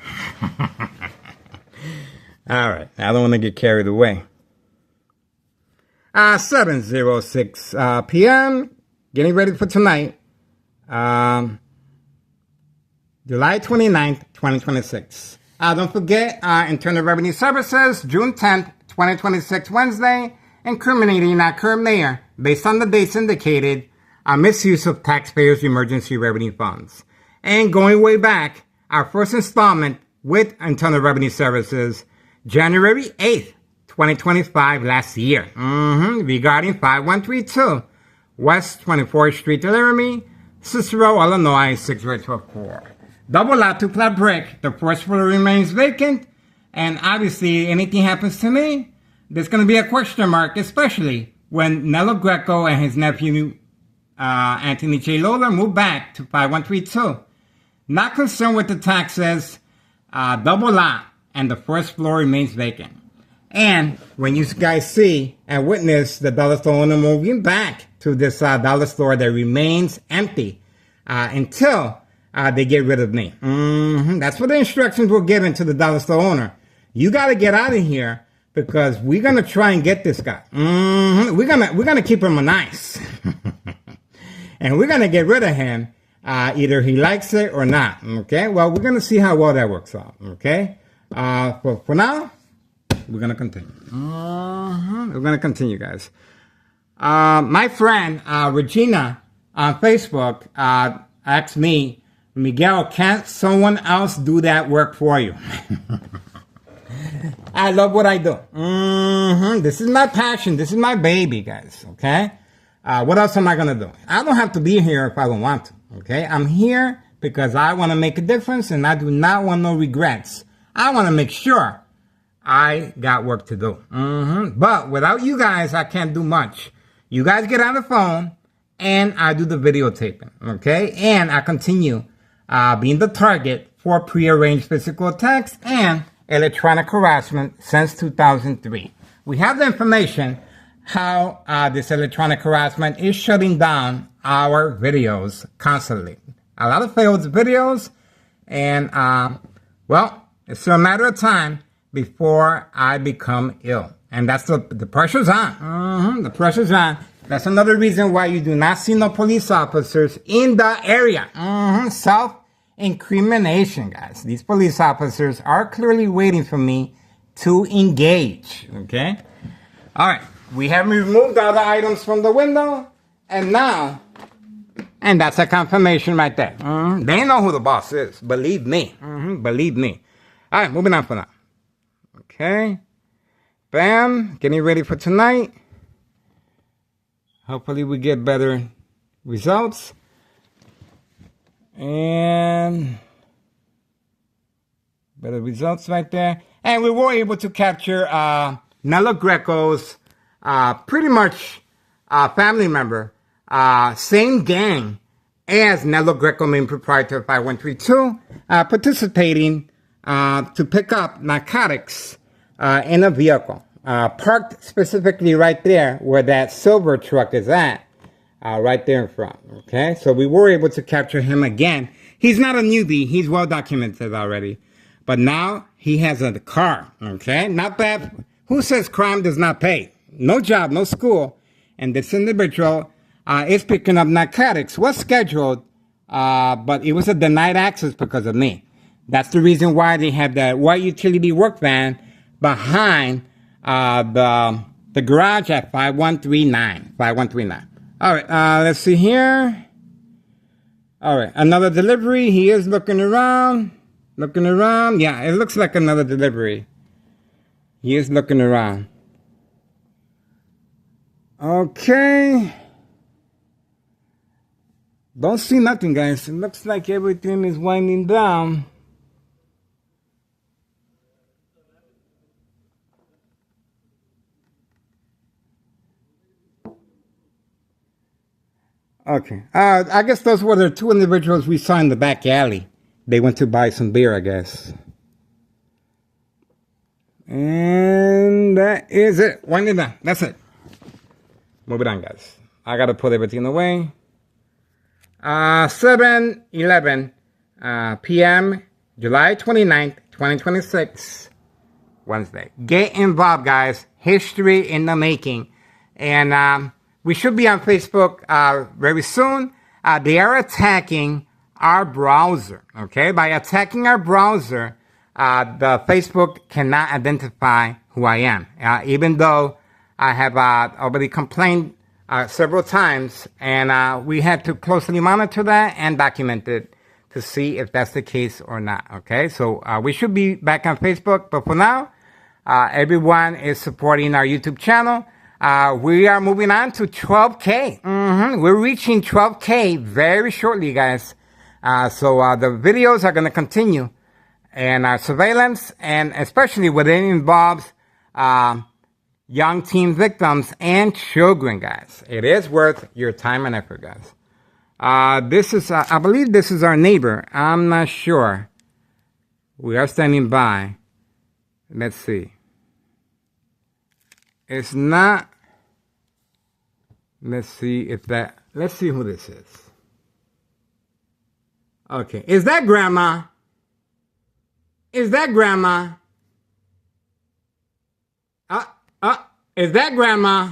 All right, I don't want to get carried away. 7:06 p.m. Getting ready for tonight. July 29th, 2026. Don't forget, Internal Revenue Services, June 10th, 2026, Wednesday, incriminating our current mayor, based on the dates indicated, misuse of taxpayers' emergency revenue funds. And going way back, our first installment with Internal Revenue Services, January 8th, 2025, last year, regarding 5132 West 24th Street, Laramie, Cicero, Illinois, 62824. double lot, 2-flat brick. The first floor remains vacant. And obviously, anything happens to me, there's going to be a question mark, especially when Nello Greco and his nephew, Anthony J. Lola, move back to 5132. Not concerned with the taxes, double lot, and the first floor remains vacant. And when you guys see and witness the dollar store owner moving back to this dollar store that remains empty until they get rid of me. That's what the instructions were given to the dollar store owner. You got to get out of here because we're going to try and get this guy. We're gonna keep him on ice. And we're going to get rid of him. Either he likes it or not. Okay. Well, we're going to see how well that works out. Okay. For now, we're going to continue. We're going to continue, guys. My friend, Regina on Facebook, asked me, Miguel, can't someone else do that work for you? I love what I do. This is my passion. This is my baby, guys. Okay. What else am I going to do? I don't have to be here if I don't want to. Okay. I'm here because I want to make a difference and I do not want no regrets. I want to make sure I got work to do. But without you guys, I can't do much. You guys get on the phone and I do the videotaping. Okay. And I continue being the target for prearranged physical attacks and electronic harassment since 2003. We have the information how this electronic harassment is shutting down our videos constantly. A lot of failed videos, and well, it's a matter of time before I become ill. And that's the pressure's on. The pressure's on. That's another reason why you do not see no police officers in the area. Self-incrimination, guys. These police officers are clearly waiting for me to engage. Okay? All right. We have removed all the items from the window. And now, and that's a confirmation right there. They know who the boss is. Believe me. Believe me. All right. Moving on for now. Okay. Bam. Getting ready for tonight. Hopefully we get better results. And better results right there. And we were able to capture Nello Greco's pretty much family member, same gang as Nello Greco, main proprietor of 5132, participating to pick up narcotics in a vehicle. Parked specifically right there where that silver truck is at, right there in front. Okay, so we were able to capture him again. He's not a newbie. He's well documented already. But now he has a car. Okay, not bad. Who says crime does not pay? No job, no school. And this individual is picking up narcotics. Was scheduled, but it was a denied access because of me. That's the reason why they have that white utility work van behind the garage at 5139. 5139. All right, let's see here. All right, another delivery. He is looking around. Looking around. Yeah, it looks like another delivery. He is looking around. Okay. Don't see nothing, guys. It looks like everything is winding down. Okay. I guess those were the two individuals we saw in the back alley. They went to buy some beer, I guess. And that is it. Winding down. That's it. Move it on, guys. I got to put everything away. 7:11 p.m. July 29th, 2026. Wednesday. Get involved, guys. History in the making. And we should be on Facebook very soon. They are attacking our browser. Okay? By attacking our browser, the Facebook cannot identify who I am. Even though I have already complained several times, and we had to closely monitor that and document it to see if that's the case or not. Okay? So we should be back on Facebook. But for now, everyone is supporting our YouTube channel. We are moving on to 12K. We're reaching 12K very shortly, guys. So the videos are going to continue, and our surveillance, and especially when it involves young teen victims and children, guys. It is worth your time and effort, guys. This is, I believe this is our neighbor. I'm not sure. We are standing by. Let's see. It's not. Let's see if that. Let's see who this is. Okay. Is that grandma? Is that grandma? Is that grandma?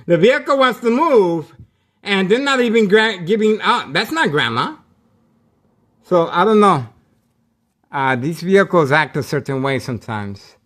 The vehicle wants to move, and they're not even giving. That's not grandma. So I don't know. These vehicles act a certain way sometimes.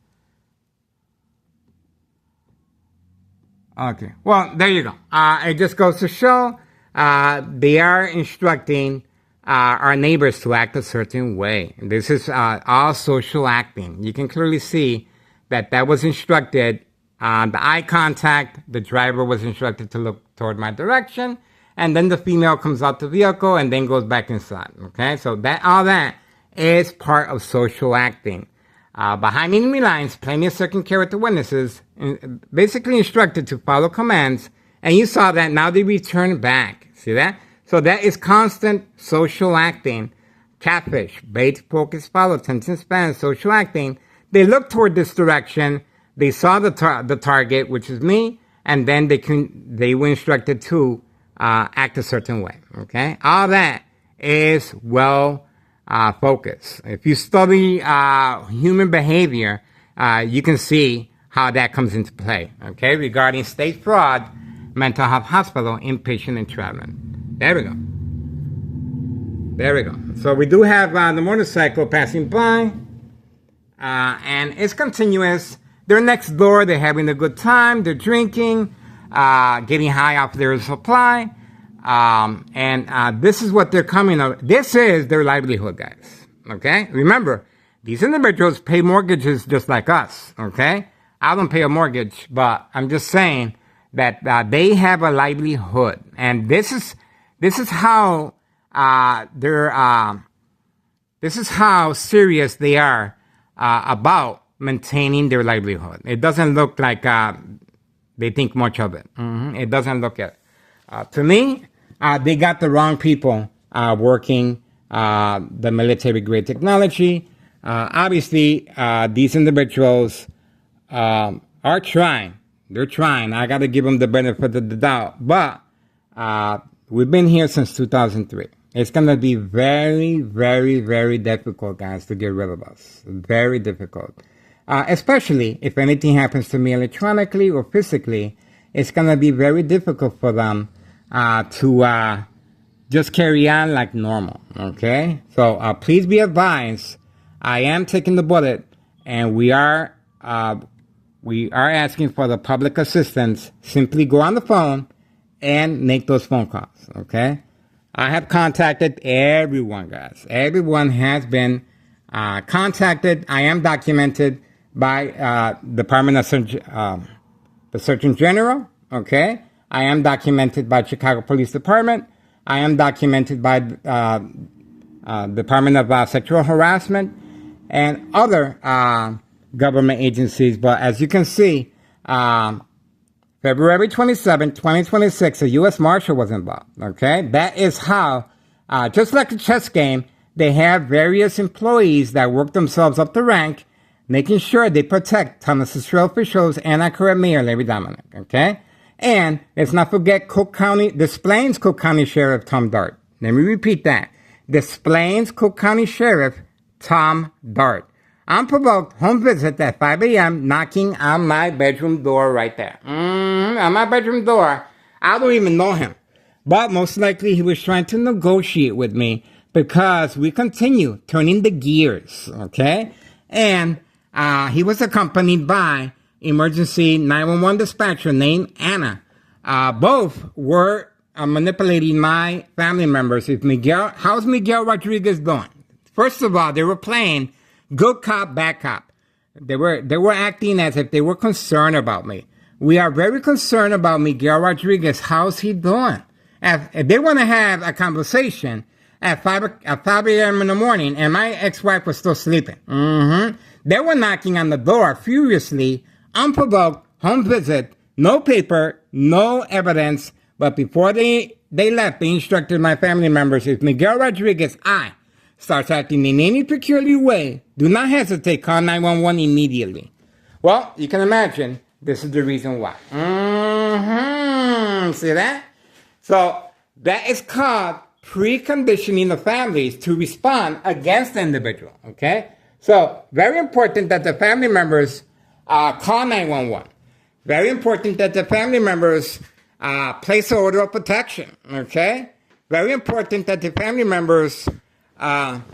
Okay. Well, there you go. It just goes to show they are instructing our neighbors to act a certain way. This is all social acting. You can clearly see that was instructed. The eye contact, the driver was instructed to look toward my direction, and then the female comes out the vehicle and then goes back inside. Okay, so all that is part of social acting. Behind enemy lines, plenty of second character witnesses, basically instructed to follow commands, and you saw that now they return back. See that? So that is constant social acting. Catfish, bait, focus, follow, attention span, social acting. They look toward this direction. They saw the target, which is me, and then they were instructed to act a certain way. Okay, all that is focus. If you study human behavior, you can see how that comes into play. Okay, regarding state fraud, mental health hospital, inpatient entrapment. There we go. There we go. So we do have the motorcycle passing by, and it's continuous. They're next door. They're having a good time. They're drinking, getting high off their supply. And this is what they're coming up. This is their livelihood, guys. Okay? Remember, these individuals pay mortgages just like us. Okay? I don't pay a mortgage, but I'm just saying that they have a livelihood. And this is how this is how serious they are about maintaining their livelihood. It doesn't look like they think much of it. It doesn't look at it. To me, they got the wrong people working the military-grade technology. Obviously, these individuals are trying. They're trying. I got to give them the benefit of the doubt. But we've been here since 2003. It's going to be very, very, very difficult, guys, to get rid of us. Very difficult. Especially if anything happens to me electronically or physically, it's going to be very difficult for them to just carry on like normal, okay? So please be advised, I am taking the bullet, and we are asking for the public assistance. Simply go on the phone and make those phone calls, okay? I have contacted everyone, guys. Everyone has been contacted. I am documented by Department of the Surgeon General, okay? I am documented by Chicago Police Department. I am documented by Department of Sexual Harassment and other government agencies. But as you can see, February 27, 2026, a U.S. Marshal was involved, okay? That is how, just like a chess game, they have various employees that work themselves up the rank, making sure they protect Thomas Trail officials and our current mayor, Larry Dominic, okay? And let's not forget Des Plaines Cook County Sheriff Tom Dart. Let me repeat that. Des Plaines Cook County Sheriff Tom Dart. Unprovoked home visit at 5 a.m. knocking on my bedroom door right there. On my bedroom door. I don't even know him. But most likely he was trying to negotiate with me because we continue turning the gears, okay? And he was accompanied by emergency 911 dispatcher named Anna. Both were manipulating my family members. How's Miguel Rodriguez doing? First of all, they were playing good cop, bad cop. They were acting as if they were concerned about me. We are very concerned about Miguel Rodriguez. How's he doing? if they want to have a conversation at 5 a.m. in the morning, and my ex-wife was still sleeping. They were knocking on the door furiously, unprovoked, home visit, no paper, no evidence. But before they left, they instructed my family members, if Miguel Rodriguez, starts acting in any peculiar way, do not hesitate, call 911 immediately. Well, you can imagine this is the reason why. See that? So that is called preconditioning the families to respond against the individual. Okay? So very important that the family members call 911. Very important that the family members place an order of protection. Okay? Very important that the family members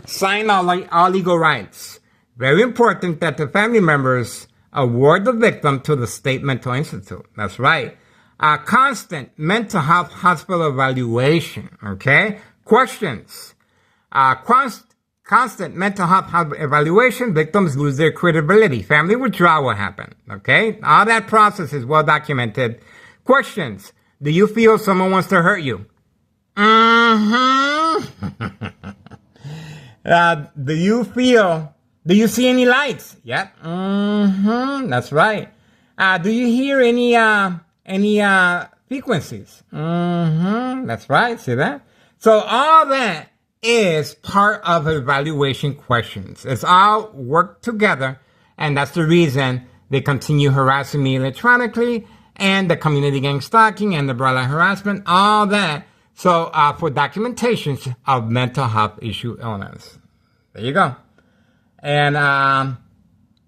sign all legal rights. Very important that the family members award the victim to the State Mental Institute. That's right. Constant mental health hospital evaluation. Okay? Questions. Constant mental health evaluation. Victims lose their credibility. Family withdrawal will happen. Okay? All that process is well documented. Questions. Do you feel someone wants to hurt you? Do you see any lights? Yep. That's right. Do you hear any frequencies? That's right. See that? So all that is part of evaluation questions. It's all worked together, and that's the reason they continue harassing me electronically, and the community gang stalking and the broadline harassment, all that. So for documentation of mental health issue illness. There you go. And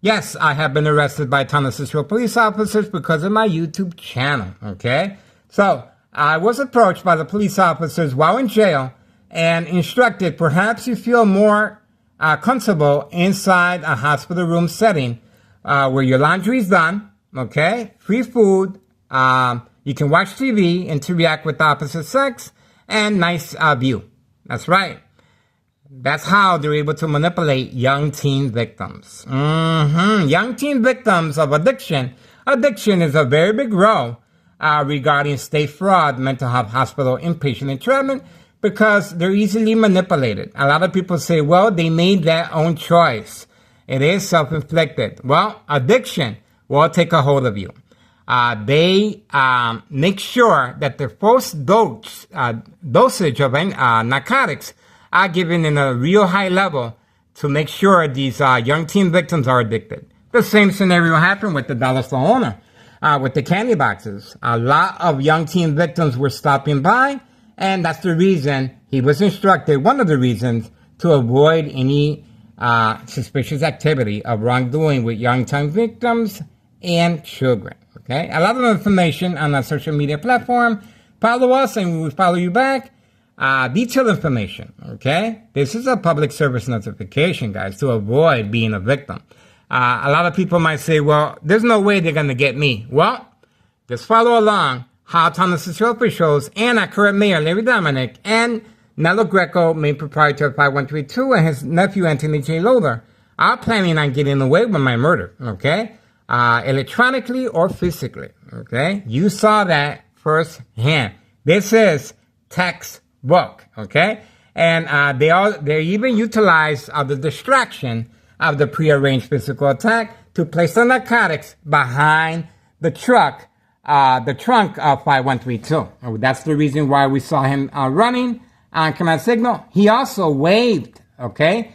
yes, I have been arrested by a ton of Cicero police officers because of my YouTube channel. Okay? So I was approached by the police officers while in jail and instructed, perhaps you feel more comfortable inside a hospital room setting where your laundry is done, okay? Free food, you can watch TV, interact with the opposite sex, and nice view. That's right. That's how they're able to manipulate young teen victims. Young teen victims of addiction. Addiction is a very big role regarding state fraud, mental health hospital, inpatient entrapment, because they're easily manipulated. A lot of people say, well, they made their own choice. It is self-inflicted. Well, addiction will take a hold of you. They make sure that the first dosage of narcotics are given in a real high level to make sure these young teen victims are addicted. The same scenario happened with the dollar store owner, with the candy boxes. A lot of young teen victims were stopping by, and that's the reason he was instructed, one of the reasons, to avoid any suspicious activity of wrongdoing with young teen victims and children. Okay, a lot of information on our social media platform. Follow us and we will follow you back. Detailed information, okay? This is a public service notification, guys, to avoid being a victim. A lot of people might say, well, there's no way they're going to get me. Well, just follow along how Thomas Cicero shows and our current mayor, Larry Dominic, and Nello Greco, main proprietor of 5132, and his nephew, Anthony J. Lothar, are planning on getting away with my murder, okay? Electronically or physically, okay? You saw that firsthand. This is textbook, okay? And they even utilize the distraction of the prearranged physical attack to place the narcotics behind the trunk of 5132. That's the reason why we saw him running on command signal. He also waved, okay?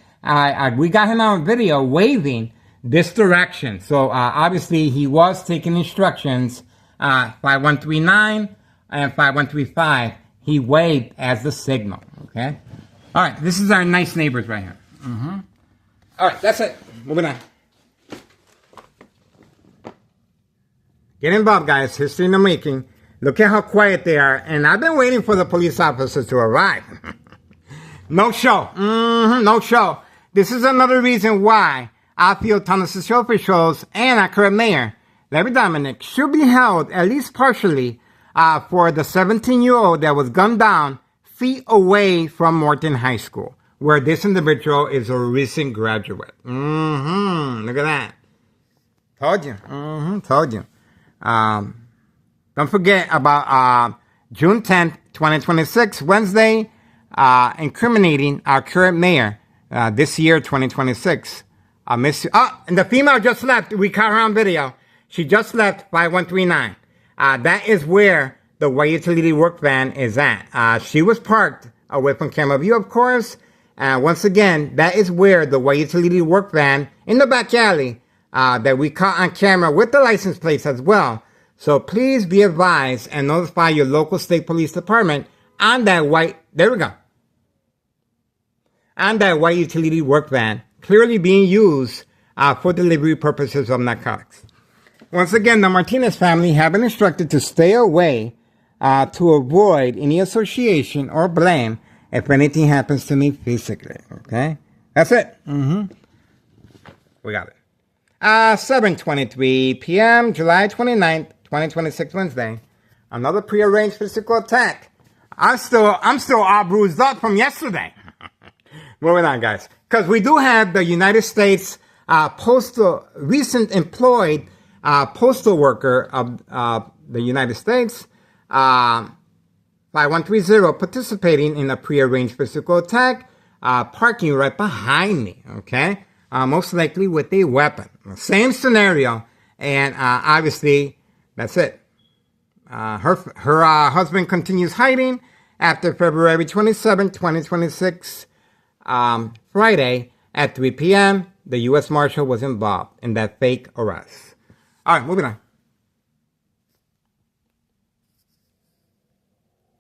We got him on video waving this direction. So obviously he was taking instructions, 5139 and 5135. He waved as the signal, okay? All right, this is our nice neighbors right here. All right, that's it. Moving on. Get involved, guys. History in the making. Look at how quiet they are. And I've been waiting for the police officers to arrive. No show. No show. This is another reason why I feel Thomas Cicero shows and our current mayor, Larry Dominic, should be held, at least partially, for the 17-year-old that was gunned down feet away from Morton High School, where this individual is a recent graduate. Look at that. Told you. Told you. Don't forget about June 10th, 2026, Wednesday, incriminating our current mayor this year, 2026. And the female just left. We caught her on video. She just left 5139. That is where the white utility work van is at. She was parked away from camera view, of course. Once again, that is where the white utility work van in the back alley that we caught on camera with the license plates as well. So please be advised and notify your local state police department on that white, there we go, on that white utility work van clearly being used for delivery purposes of narcotics. Once again, the Martinez family have been instructed to stay away to avoid any association or blame if anything happens to me physically. Okay? That's it. We got it. 7:23 p.m., July 29th, 2026, Wednesday. Another prearranged physical attack. I'm still all bruised up from yesterday. Moving on, guys. Because we do have the United States recent employed postal worker of the United States, 5130, participating in a prearranged physical attack, parking right behind me, okay? Most likely with a weapon. Same scenario, and obviously, that's it. Her husband continues hiding after February 27, 2026, Friday at 3 p.m. The U.S. Marshal was involved in that fake arrest. All right, moving on.